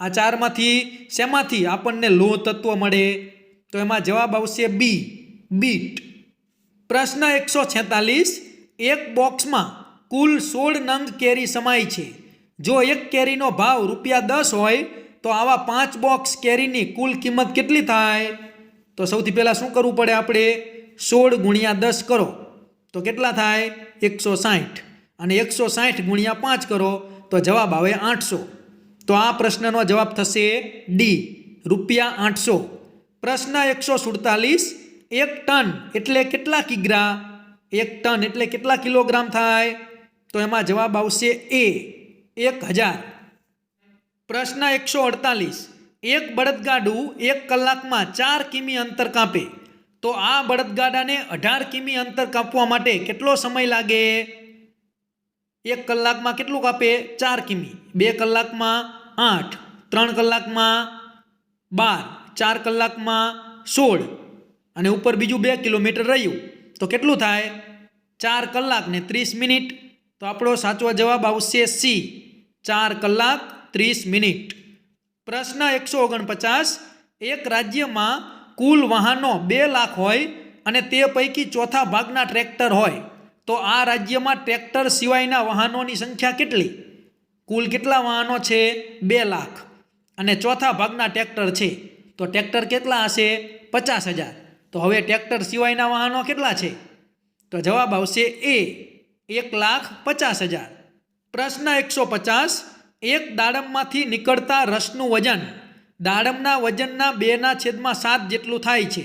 આ ચારમાંથી શેમાંથી આપણને લોહ તત્વ મળે? તો એમાં જવાબ આવશે બી, બીટ. પ્રશ્ન 146, એક બોક્સમાં કુલ 16 નંગ કેરી સમાય છે. જો એક કેરીનો ભાવ ₹10 હોય તો આવા 5 બોક્સ કેરીની કુલ કિંમત કેટલી થાય? તો સૌથી પહેલાં શું કરવું પડે આપણે? 16 × 10 કરો તો કેટલા થાય? 160. અને 160 × 5 કરો તો જવાબ આવે 800. તો આ પ્રશ્નનો જવાબ થશે ડી, ₹800. પ્રશ્ન 147, 1 ટન એટલે કેટલા કિગ્રા? 1 ટન એટલે કેટલા કિલોગ્રામ થાય? તો એમાં જવાબ આવશે એ, 1000. પ્રશ્ન 148, એક બળદગાડું 1 કલાકમાં 4 કિમી અંતર કાપે તો આ બળદગાડાને 18 કિમી અંતર કાપવા માટે કેટલો સમય લાગે? 1 કલાકમાં કેટલું કાપે? 4 કિમી. 2 કલાકમાં 8, 3 કલાકમાં 12, 4 કલાકમાં 16 અને ઉપર બીજું 2 કિલોમીટર રહ્યું તો કેટલું થાય? 4 કલાક ને 30 મિનિટ. તો આપણો સાચો જવાબ આવશે સી, 4 કલાક 30 મિનિટ. પ્રશ્ન 149, એક રાજ્યમાં કુલ વાહનો 2 લાખ હોય અને તે પૈકી ચોથા ભાગના ટ્રેક્ટર હોય તો આ રાજ્યમાં ટ્રેક્ટર સિવાયના વાહનોની સંખ્યા કેટલી? કુલ કેટલા વાહનો છે? 2 લાખ અને ચોથા ભાગના ટ્રેક્ટર છે તો ટ્રેક્ટર કેટલા હશે? 50,000. તો હવે ટ્રેક્ટર સિવાયના વાહનો કેટલા છે? તો જવાબ આવશે એ, 1,50,000. પ્રશ્ન 150, એક દાડમમાંથી નીકળતા રસનું વજન દાડમના વજનના 2/7 જેટલું થાય છે.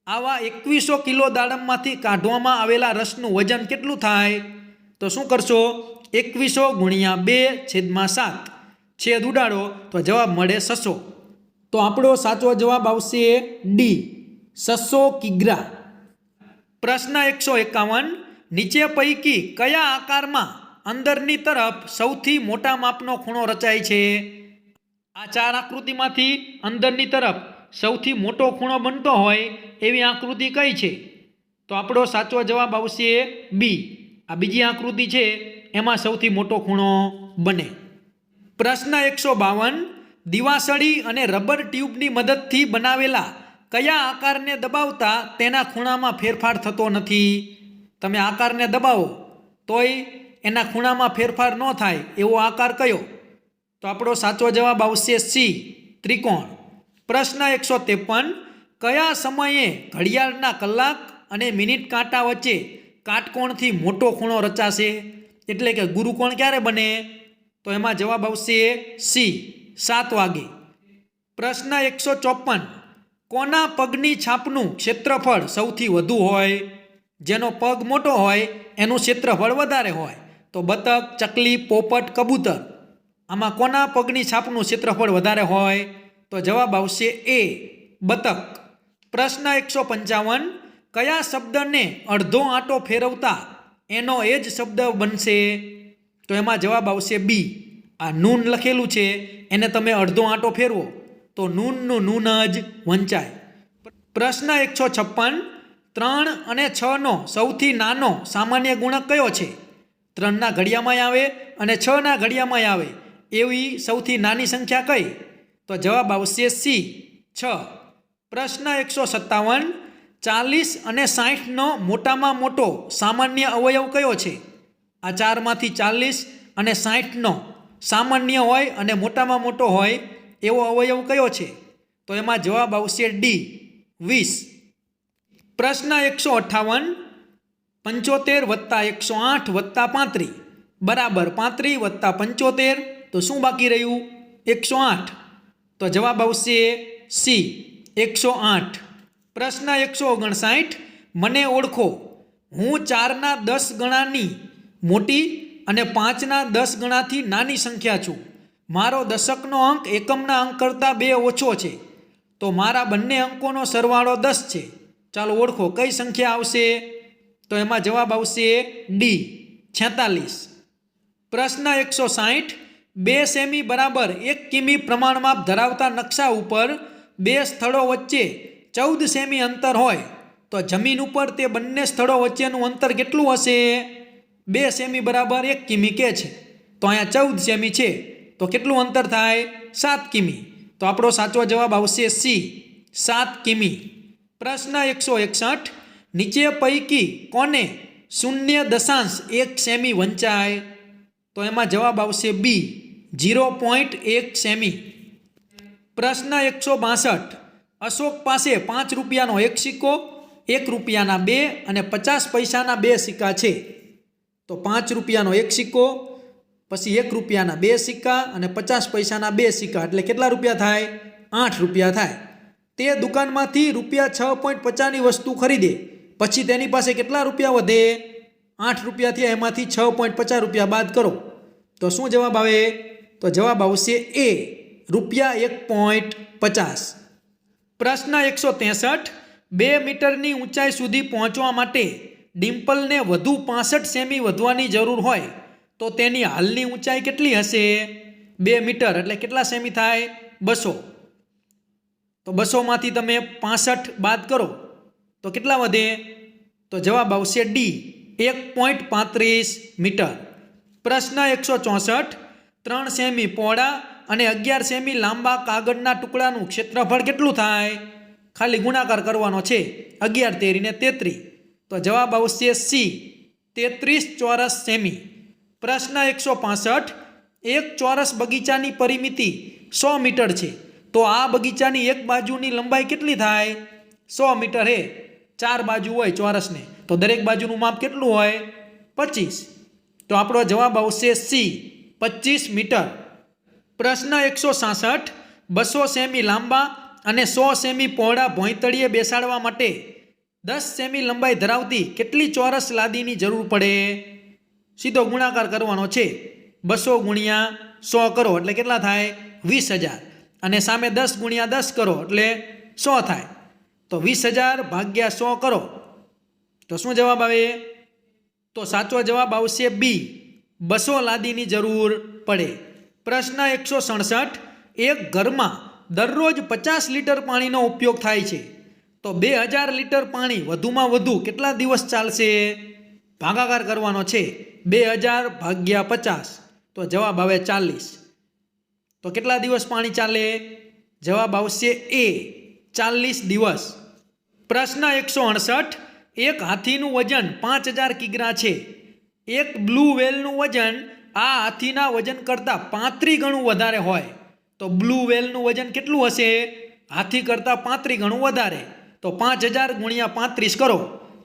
આવા 2100 કિલો દાડમમાંથી કાઢવામાં આવેલા રસનું વજન કેટલું થાય? તો શું કરશો? 2100 × 2/7 છેદ ઉડાડો તો જવાબ મળે 600. તો આપણો સાચો જવાબ આવશે ડી, 600 કિગ્રા. પ્રશ્ન 151, નીચે પૈકી કયા આકારમાં અંદરની તરફ સૌથી મોટા માપનો ખૂણો રચાય છે? આ 4 આકૃતિમાંથી અંદરની તરફ સૌથી મોટો ખૂણો બનતો હોય એવી આકૃતિ કઈ છે? તો આપણો સાચો જવાબ આવશે બી, આ બીજી આકૃતિ છે એમાં સૌથી મોટો ખૂણો બને. પ્રશ્ન 152, દિવાસળી અને રબર ટ્યુબની મદદથી બનાવેલા કયા આકારને દબાવતા તેના ખૂણામાં ફેરફાર થતો નથી? તમે આકારને દબાવો તોય એના ખૂણામાં ફેરફાર ન થાય એવો આકાર કયો? તો આપણો સાચો જવાબ આવશે સી, ત્રિકોણ. પ્રશ્ન 153, કયા સમયે ઘડિયાળના કલાક અને મિનિટ કાંટા વચ્ચે કાટકોણથી મોટો ખૂણો રચાશે? એટલે કે ગુરુકોણ ક્યારે બને? તો એમાં જવાબ આવશે સી, 7 વાગે. પ્રશ્ન 154, કોના પગની છાપનું ક્ષેત્રફળ સૌથી વધુ હોય? જેનો પગ મોટો હોય એનું ક્ષેત્રફળ વધારે હોય. તો બતક, ચકલી, પોપટ, કબૂતર, આમાં કોના પગની છાપનું ક્ષેત્રફળ વધારે હોય? તો જવાબ આવશે એ, બતક. પ્રશ્ન 155, કયા શબ્દને અડધો આંટો ફેરવતા એનો એ જ શબ્દ બનશે? તો એમાં જવાબ આવશે બી. આ નૂન લખેલું છે એને તમે અડધો આંટો ફેરવો તો નૂનનું નૂન જ વંચાય. પ્રશ્ન 156. 3 અને 6નો સૌથી નાનો સામાન્ય ગુણક કયો છે? 3ના ઘડિયામાં આવે અને 6ના ઘડિયામાં આવે એવી સૌથી નાની સંખ્યા કઈ? તો જવાબ આવશે સી 6. પ્રશ્ન 157. 40 અને 60નો મોટામાં મોટો સામાન્ય અવયવ કયો છે? આ ચારમાંથી 40 અને 60નો સામાન્ય હોય અને મોટામાં મોટો હોય એવો અવયવ કયો છે? તો એમાં જવાબ આવશે ડી 20. પ્રશ્ન 158. 75 વત્તા 108 વત્તા 35 બરાબર 35 વત્તા 75 તો શું બાકી રહ્યું? 108. તો જવાબ આવશે સી 108. પ્રશ્ન 159. મને ઓળખો. હું 4ના 10 ગણાની મોટી અને 5ના 10 ગણાથી નાની સંખ્યા છું. મારો દશકનો અંક એકમના અંક કરતાં 2 ઓછો છે. તો મારા બંને અંકોનો સરવાળો 10 છે. ચાલો ઓળખો કઈ સંખ્યા આવશે? તો એમાં જવાબ આવશે ડી 46. પ્રશ્ન 160. 2 સેમી બરાબર 1 કિમી પ્રમાણમાપ ધરાવતા નકશા ઉપર 2 સ્થળો વચ્ચે 14 સેમી અંતર હોય તો જમીન ઉપર તે બંને સ્થળો વચ્ચેનું અંતર કેટલું હશે? 2 સેમી બરાબર 1 કિમી કે છે તો અહીંયા 14 સેમી છે તો કેટલું અંતર થાય? 7 કિમી. તો આપણો સાચો જવાબ આવશે સી 7 કિમી. પ્રશ્ન 161. નીચે પૈકી કોને 0.1 સેમી વંચાય? તો એમાં જવાબ આવશે બી 0.1 સેમી. પ્રશ્ન 162. અશોક પાસે 5 રૂપિયાનો એક સિક્કો, 1 રૂપિયાના 2 અને 50 પૈસાના 2 સિક્કા છે. તો 5 રૂપિયાનો એક સિક્કો, પછી 1 રૂપિયાના 2 સિક્કા અને 50 પૈસાના 2 સિક્કા એટલે કેટલા રૂપિયા થાય? 8 રૂપિયા થાય. તે દુકાનમાંથી ₹6.50ની વસ્તુ ખરીદે પછી તેની પાસે કેટલા રૂપિયા વધે? 8 રૂપિયા થયા એમાંથી 6.50 રૂપિયા બાદ કરો તો શું જવાબ આવે? તો જવાબ આવશે એ ₹1.50. પ્રશ્ન 163. 2 મીટરની ઊંચાઈ સુધી પહોંચવા માટે ડિમ્પલને વધુ 65 સેમી વધવાની જરૂર હોય તો તેની હાલની ઊંચાઈ કેટલી હશે? 2 મીટર એટલે કેટલા સેમી થાય? 200. તો 200માંથી તમે 65 બાદ કરો તો કેટલા વધે? તો જવાબ આવશે ડી 1.35 મીટર. પ્રશ્ન 164. 3 સેમી પહોળા અને 11 સેમી લાંબા કાગળના ટુકડાનું ક્ષેત્રફળ કેટલું થાય? ખાલી ગુણાકાર કરવાનો છે. 11 તેરીને 33 તો જવાબ આવશે સી 33 ચોરસ સેમી. પ્રશ્ન 165. એક ચોરસ બગીચાની પરિમિતિ 100 મીટર છે તો આ બગીચાની એક બાજુની લંબાઈ કેટલી થાય? 100 મીટર હે, 4 બાજુ હોય ચોરસને તો દરેક બાજુનું માપ કેટલું હોય? 25. તો આપણો જવાબ આવશે સી 25 મીટર. પ્રશ્ન 166. 200 સેમી લાંબા અને 100 સેમી પહોળા ભોંયતળીએ બેસાડવા માટે 10 સેમી લંબાઈ ધરાવતી કેટલી ચોરસ લાદીની જરૂર પડે? સીધો ગુણાકાર કરવાનો છે. 200 ગુણ્યા 100 કરો એટલે કેટલા થાય? 20,000 અને સામે 10 ગુણ્યા 10 કરો એટલે 100 થાય. તો 20,000 ભાગ્યા 100 કરો તો શું જવાબ આવે? તો સાચો જવાબ આવશે બી 200 લાદીની જરૂર પડે. પ્રશ્ન 167. એક ઘરમાં દરરોજ 50 લીટર પાણીનો ઉપયોગ થાય છે તો 2000 લીટર પાણી વધુમાં વધુ કેટલા દિવસ ચાલશે? ભાગાકાર કરવાનો છે. 2000 ભાગ્યા 50 તો જવાબ આવે 40. તો કેટલા દિવસ પાણી ચાલે? જવાબ આવશે એ 40 દિવસ. પ્રશ્ન 168. એક હાથીનું વજન 5000 કિગ્રા છે. એક બ્લુ વેલનું વજન આ હાથીના વજન કરતાં 35 ગણું વધારે હોય તો બ્લુ વેલનું વજન કેટલું હશે? હાથી કરતાં 35 ગણું વધારે. તો 5000 ગુણ્યા 35 કરો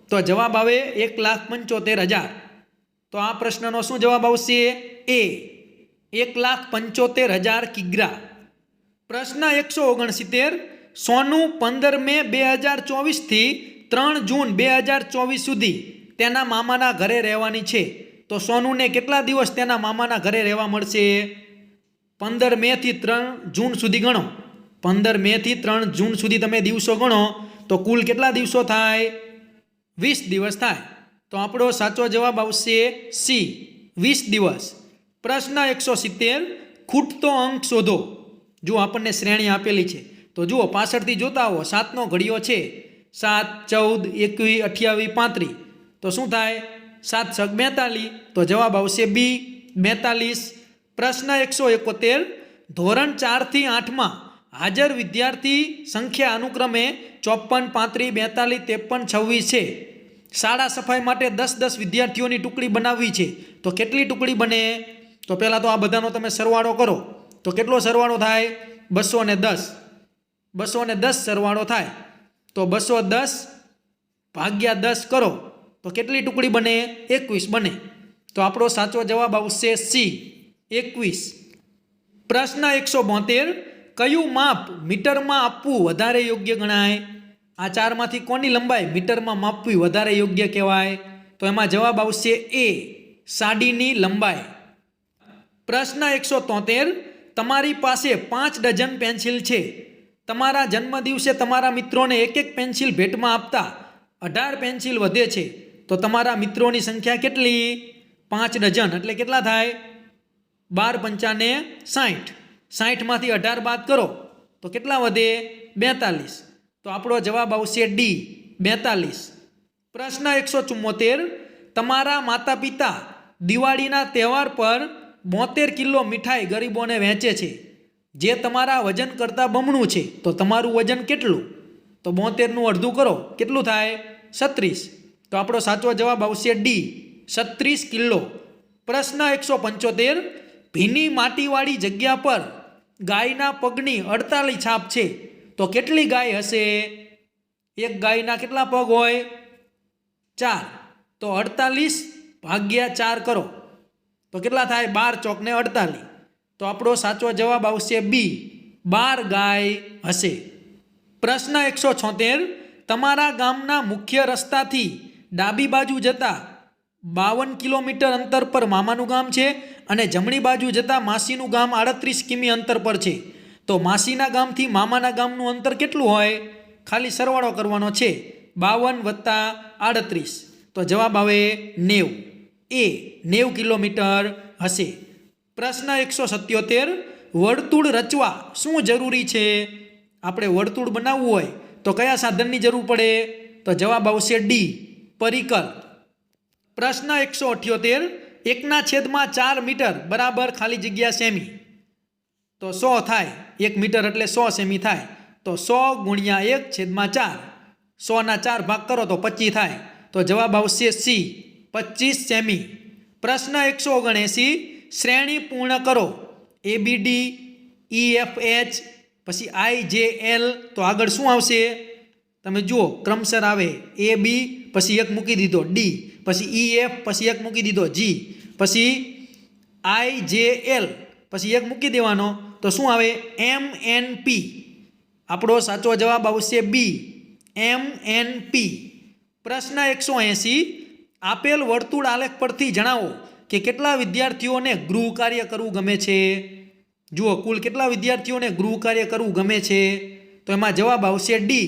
તો જવાબ આવે 1,75,000. તો આ પ્રશ્નનો શું જવાબ આવશે? એ 1,75,000 કિગ્રા. પ્રશ્ન 169. સોનું 15 મે 2024થી 3 જૂન 2024 સુધી તેના મામાના ઘરે રહેવાની છે તો સોનુને કેટલા દિવસ તેના મામાના ઘરે રહેવા મળશે? 15 મેથી 3 જૂન સુધી ગણો. 15 મેથી 3 જૂન સુધી તમે દિવસો ગણો તો કુલ કેટલા દિવસો થાય? 20 દિવસ થાય. તો આપણો સાચો જવાબ આવશે સી 20 દિવસ. પ્રશ્ન 170 ખૂટતો અંક શોધો. જો આપણને શ્રેણી આપેલી છે તો જુઓ પાછળથી જોતા આવો 7નો ઘડિયો છે 7, 14, 21, 28, 35. તો શું થાય 7 છક 42. તો જવાબ આવશે બી 42. પ્રશ્ન 171 ધોરણ 4 થી 8માં હાજર વિદ્યાર્થી સંખ્યા અનુક્રમે 54, 35, 42, 53, 26 છે. શાળા સફાઈ માટે 10-10 વિદ્યાર્થીઓની ટુકડી બનાવવી છે તો કેટલી ટુકડી બને? તો પહેલાં તો આ બધાનો તમે સરવાળો કરો તો કેટલો સરવાળો થાય? 210. 210 સરવાળો થાય તો 210 ભાગ્યા 10 કરો તો કેટલી ટુકડી બને? 21 બને. તો આપણો સાચો જવાબ આવશે સી 21. પ્રશ્ન 172 કયું માપ મીટરમાં આપવું વધારે યોગ્ય ગણાય? આ ચારમાંથી કોની લંબાઈ મીટરમાં માપવી વધારે યોગ્ય કહેવાય? તો એમાં જવાબ આવશે એ સાડીની લંબાઈ. પ્રશ્ન 173 તમારી પાસે 5 ડઝન પેન્સિલ છે. તમારા જન્મદિવસે તમારા મિત્રોને એક એક પેન્સિલ ભેટમાં આપતા 18 પેન્સિલ વધે છે તો તમારા મિત્રોની સંખ્યા કેટલી? 5 ડઝન એટલે કેટલા થાય? 12 × 5 = 60. 60માંથી 18 બાદ કરો તો કેટલા વધે? 42. તો આપણો જવાબ આવશે ડી 42. પ્રશ્ન 174 તમારા માતા પિતા દિવાળીના તહેવાર પર 72 કિલો મીઠાઈ ગરીબોને વહેંચે છે જે તમારા વજન કરતાં બમણું છે તો તમારું વજન કેટલું? તો 72નું અડધું કરો કેટલું થાય? 36. તો આપણો સાચો જવાબ આવશે ડી 36 કિલો. પ્રશ્ન 175 ભીની માટીવાળી જગ્યા પર ગાયના પગની 48 છાપ છે તો કેટલી ગાય હશે? એક ગાયના કેટલા પગ હોય? 4. તો 48 ભાગ્યા 4 કરો તો કેટલા થાય? 12 ચોકને 48. તો આપણો સાચો જવાબ આવશે બી 12 ગાય હશે. પ્રશ્ન 176 તમારા ગામના મુખ્ય રસ્તાથી ડાબી બાજુ જતા 52 કિલોમીટર અંતર પર મામાનું ગામ છે અને જમણી બાજુ જતા માસીનું ગામ 38 કિમી અંતર પર છે તો માસીના ગામથી મામાના ગામનું અંતર કેટલું હોય? ખાલી સરવાળો કરવાનો છે 52 + 38. તો જવાબ આવે 90. એ 90 કિલોમીટર હશે. પ્રશ્ન 177 વર્તુળ રચવા શું જરૂરી છે? આપણે વર્તુળ બનાવવું હોય તો કયા સાધનની જરૂર પડે? તો જવાબ આવશે ડી પરિકર. પ્રશ્ન 178 1/4 મીટર બરાબર ખાલી જગ્યા સેમી તો 100 થાય. 1 મીટર એટલે 100 સેમી થાય તો 100 × 1/4. 100ના 4 ભાગ કરો તો 25 થાય તો જવાબ આવશે સી 25 સેમી. પ્રશ્ન 179 શ્રેણી પૂર્ણ કરો. ABD EFH પછી IJL તો આગળ શું આવશે? તમે જુઓ ક્રમશર આવે AB પછી એક મૂકી દીધો D પછી EF પછી એક મૂકી દીધો G પછી IJL પછી એક મૂકી દેવાનો તો શું આવે? MNP. આપણો સાચો જવાબ આવશે બી MNP. પ્રશ્ન 180 આપેલ વર્તુળ આલેખ પરથી જણાવો કે કેટલા વિદ્યાર્થીઓને ગૃહ કાર્ય કરવું ગમે છે? જુઓ કુલ કેટલા વિદ્યાર્થીઓને ગૃહ કાર્ય કરવું ગમે છે? તો એમાં જવાબ આવશે ડી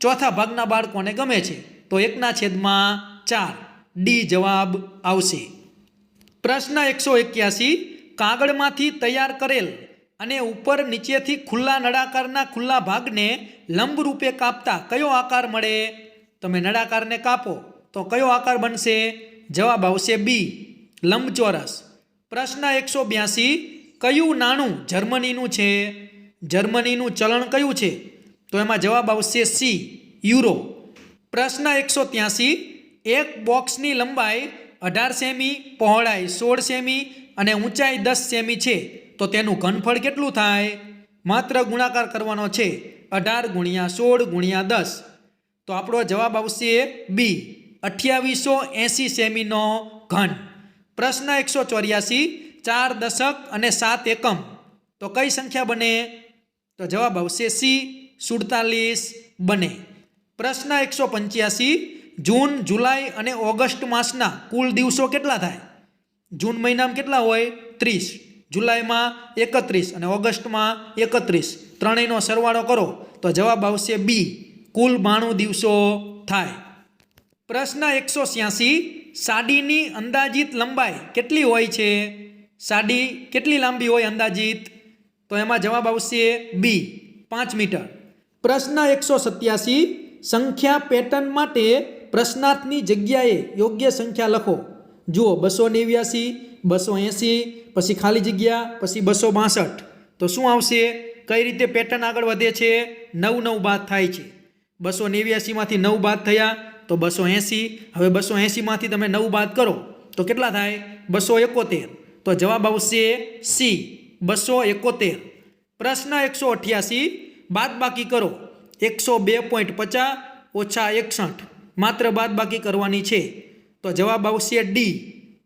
ચોથા ભાગના બાળકોને ગમે છે તો 1/4 ડી જવાબ આવશે. પ્રશ્ન 181 કાગળમાંથી તૈયાર કરેલ અને ઉપર નીચેથી ખુલ્લા નળાકારના ખુલ્લા ભાગને લંબ રૂપે કાપતા કયો આકાર મળે? તમે નળાકારને કાપો તો કયો આકાર બનશે? જવાબ આવશે બી લંબચોરસ. પ્રશ્ન 182 કયું નાણું જર્મનીનું છે? જર્મનીનું ચલણ કયું છે? તો એમાં જવાબ આવશે સી યુરો. પ્રશ્ન 183 એક બોક્સની લંબાઈ 18 સેમી, પહોળાઈ 16 સેમી અને ઊંચાઈ 10 સેમી છે તો તેનું ઘનફળ કેટલું થાય? માત્ર ગુણાકાર કરવાનો છે 18 × 16 × 10. તો આપણો જવાબ આવશે બી 2880 સેમીનો ઘન. પ્રશ્ન 184 4 દશક અને 7 એકમ તો કઈ સંખ્યા બને? તો જવાબ આવશે સી 47 બને. પ્રશ્ન 185 જૂન, જુલાઈ અને ઓગસ્ટ માસના કુલ દિવસો કેટલા થાય? જૂન મહિનામાં કેટલા હોય? 30, જુલાઈમાં 31 અને ઓગસ્ટમાં 31. ત્રણેયનો સરવાળો કરો તો જવાબ આવશે બી કુલ 92 દિવસો થાય. પ્રશ્ન 186 સાડીની અંદાજિત લંબાઈ કેટલી હોય છે? સાડી કેટલી લાંબી હોય અંદાજિત? તો એમાં જવાબ આવશે બી 5 મીટર. પ્રશ્ન 187 સંખ્યા પેટર્ન માટે પ્રશ્નાર્થની જગ્યાએ યોગ્ય સંખ્યા લખો. જુઓ 289, 280, પછી ખાલી જગ્યા, પછી 262. તો શું આવશે? કઈ રીતે પેટર્ન આગળ વધે છે? 9 9 બાદ થાય છે. 289 માંથી 9 બાદ થયા તો 280. હવે 280 માંથી તમે 9 બાદ કરો તો કેટલા થાય? 271. તો જવાબ આવશે સી 271. પ્રશ્ન 188 બાદ બાકી કરો. 102.50 ઓછા 61 માત્ર બાદ બાકી કરવાની છે. તો જવાબ આવશે ડી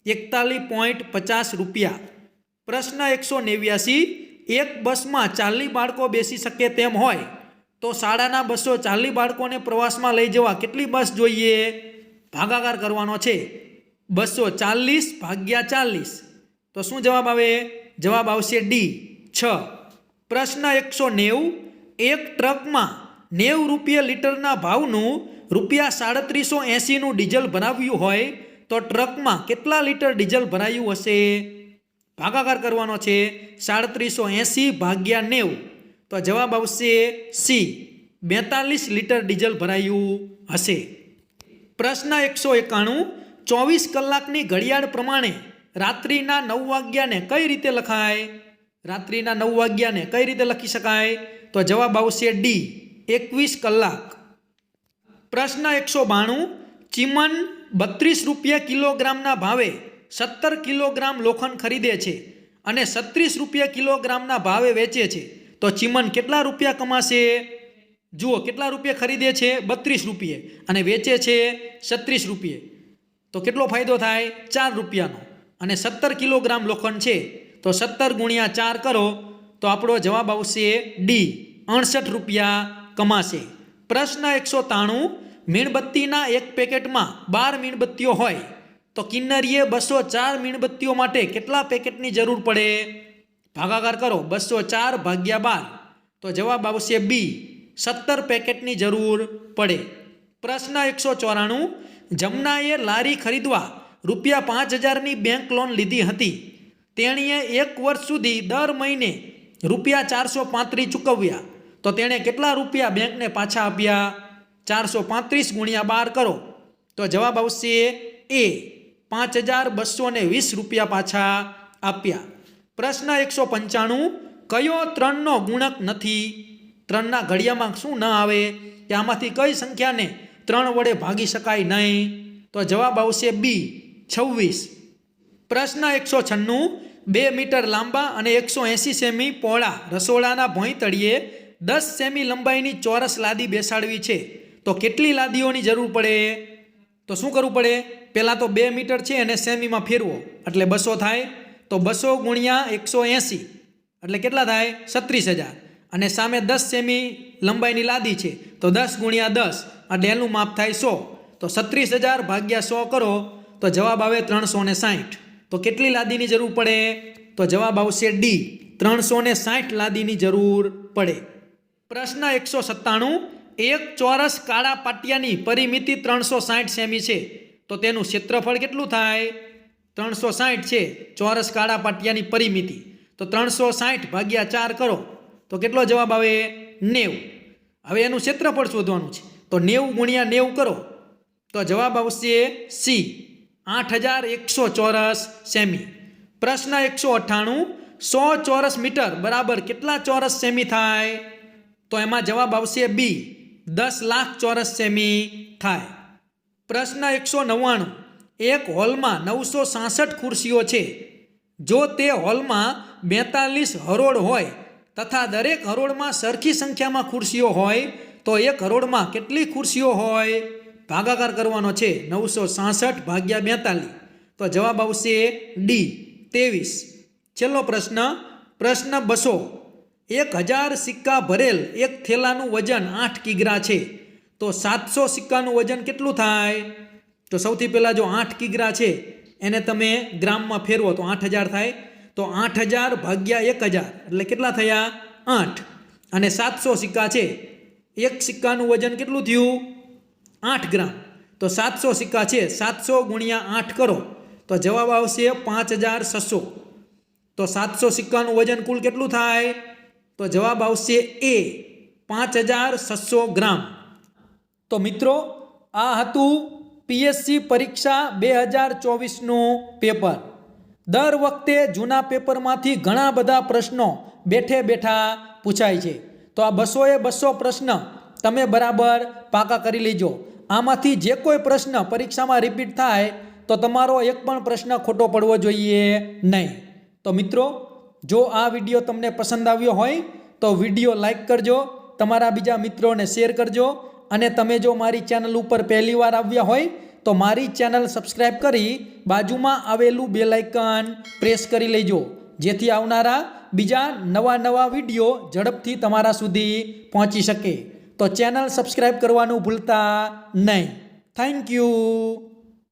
41.50 રૂપિયા. પ્રશ્ન 189 એક બસમાં 40 બાળકો બેસી શકે તેમ હોય તો શાળાના 240 બાળકોને પ્રવાસમાં લઈ જવા કેટલી બસ જોઈએ? ભાગાકાર કરવાનો છે. 240 ભાગ્યા 40. તો શું જવાબ આવે? જવાબ આવશે ડી 6. પ્રશ્ન 190 એક ટ્રકમાં 90 રૂપિયા લીટરના ભાવનું ₹3780નું ડીઝલ ભરાવ્યું હોય તો ટ્રકમાં કેટલા લીટર ડીઝલ ભરાયું હશે? ભાગાકાર કરવાનો છે. 3780 ભાગ્યા 90. તો જવાબ આવશે સી 42 લીટર ડીઝલ ભરાયું હશે. પ્રશ્ન 191 24 કલાકની ઘડિયાળ પ્રમાણે રાત્રિના 9 વાગ્યાને કઈ રીતે લખાય? રાત્રિના 9 વાગ્યાને કઈ રીતે લખી શકાય? તો જવાબ આવશે ડી 21 કલાક. પ્રશ્ન 192 ચીમન 32 રૂપિયા કિલોગ્રામના ભાવે 17 કિલોગ્રામ લોખંડ ખરીદે છે અને 36 રૂપિયા કિલોગ્રામના ભાવે વેચે છે તો ચીમન કેટલા રૂપિયા કમાશે? જુઓ કેટલા રૂપિયા ખરીદે છે? 32 રૂપિયે અને વેચે છે 36 રૂપિયે. તો કેટલો ફાયદો થાય? 4 રૂપિયાનો. અને 17 કિલોગ્રામ લોખંડ છે તો 17 ગુણ્યા 4 કરો તો આપણો જવાબ આવશે ડી 68 રૂપિયા કમાશે. પ્રશ્ન 193 મીણબત્તીના એક પેકેટમાં 12 મીણબત્તીઓ હોય તો કિન્નરીએ 204 મીણબત્તીઓ માટે કેટલા પેકેટની જરૂર પડે? ભાગાકાર કરો. 204 ભાગ્યા 12. તો જવાબ આવશે બી 17 પેકેટની જરૂર પડે. પ્રશ્ન 194 જમનાએ લારી ખરીદવા ₹5000ની બેંક લોન લીધી હતી. તેણીએ 1 વર્ષ સુધી દર મહિને ₹435 ચૂકવ્યા તો તેણે કેટલા રૂપિયા બેંકને પાછા આપ્યા? 435 ગુણ્યા 12 કરો તો જવાબ આવશે એ 5220 રૂપિયા પાછા આપ્યા. પ્રશ્ન 195 કયો 3નો ગુણક નથી? 3ના ઘડિયામાં શું ન આવે? કે આમાંથી કઈ સંખ્યાને 3 વડે ભાગી શકાય નહીં? તો જવાબ આવશે બી 26. પ્રશ્ન 196 2 મીટર લાંબા અને 180 સેમી પહોળા રસોડાના ભોંય તળિયે 10 સેમી લંબાઈની ચોરસ લાદી બેસાડવી છે તો કેટલી લાદીઓની જરૂર પડે? તો શું કરવું પડે? પહેલાં તો 2 મીટર છે અને સેમીમાં ફેરવો એટલે 200 થાય. તો 200 ગુણ્યા 180 એટલે કેટલા થાય? 36000. અને સામે 10 સેમી લંબાઈની લાદી છે તો 10 ગુણ્યા 10 એટલે એનું માપ થાય 100. તો 36000 ભાગ્યા 100 કરો તો જવાબ આવે 360. તો કેટલી લાદીની જરૂર પડે? તો જવાબ આવશે ડી 360 લાદીની જરૂર પડે. પ્રશ્ન 197 એક ચોરસ કાળા પાટિયાની પરિમિતિ 360 સેમી છે તો તેનું ક્ષેત્રફળ કેટલું થાય? 360 છે ચોરસ કાળા પાટિયાની પરિમિતિ. તો 360 ભાગ્યા 4 કરો તો કેટલો જવાબ આવે? 90. હવે એનું ક્ષેત્રફળ શોધવાનું છે તો 90 ગુણ્યા 90 કરો તો જવાબ આવશે સી 8100 ચોરસ સેમી. પ્રશ્ન 198 100 ચોરસ મીટર બરાબર કેટલા ચોરસ સેમી થાય? તો એમાં જવાબ આવશે બી 10 લાખ ચોરસ સેમી થાય. પ્રશ્ન 199 એક હોલમાં 966 ખુરશીઓ છે. જો તે હોલમાં 42 હરોળ હોય તથા દરેક હરોળમાં સરખી સંખ્યામાં ખુરશીઓ હોય તો એક હરોળમાં કેટલી ખુરશીઓ હોય? ભાગાકાર કરવાનો છે. 966 ભાગ્યા 42. તો જવાબ આવશે ડી 23. છેલ્લો પ્રશ્ન પ્રશ્ન 200 1000 સિક્કા ભરેલ એક થેલાનું વજન 8 કિગ્રા છે તો 700 સિક્કાનું વજન કેટલું થાય? તો સૌથી પહેલાં જો 8 કિગ્રા છે એને તમે ગ્રામમાં ફેરવો તો 8000 થાય. તો 8000 ભાગ્યા 1000 એટલે કેટલા થયા? 8. અને 700 સિક્કા છે. એક સિક્કાનું વજન કેટલું થયું? 8 ગ્રામ. તો તો 700 સિક્કા છે, 700 ગુણ્યા 8 કરો તો જવાબ આવશે 5600. તો 700 સિક્કાનું વજન કુલ કેટલું થાય? તો જવાબ આવશે એ 5600 ગ્રામ. તો મિત્રો આ હતું પીએસસી પરીક્ષા 2024નું પેપર. દર વખતે જૂના પેપરમાંથી ઘણા બધા પ્રશ્નો બેઠે બેઠા પૂછાય છે. તો આ 200 પ્રશ્ન તમે બરાબર પાકા કરી લેજો. આમાંથી જે કોઈ પ્રશ્ન પરીક્ષામાં રિપીટ થાય તો તમારો એક પણ પ્રશ્ન ખોટો પડવો જોઈએ નહીં. તો મિત્રો જો આ વિડીયો તમને પસંદ આવ્યો હોય તો વિડીયો લાઈક કરજો, તમારા બીજા મિત્રોને શેર કરજો, અને તમે જો મારી ચેનલ ઉપર પહેલી વાર આવ્યા હોય તો મારી ચેનલ સબસ્ક્રાઈબ કરી બાજુમાં આવેલું બેલ આઇકન પ્રેસ કરી લેજો, જેથી આવનારા બીજા નવા વિડીયો ઝડપથી તમારા સુધી પહોંચી શકે. તો ચેનલ સબસ્ક્રાઈબ કરવાનું ભૂલતા નહીં. Thank you.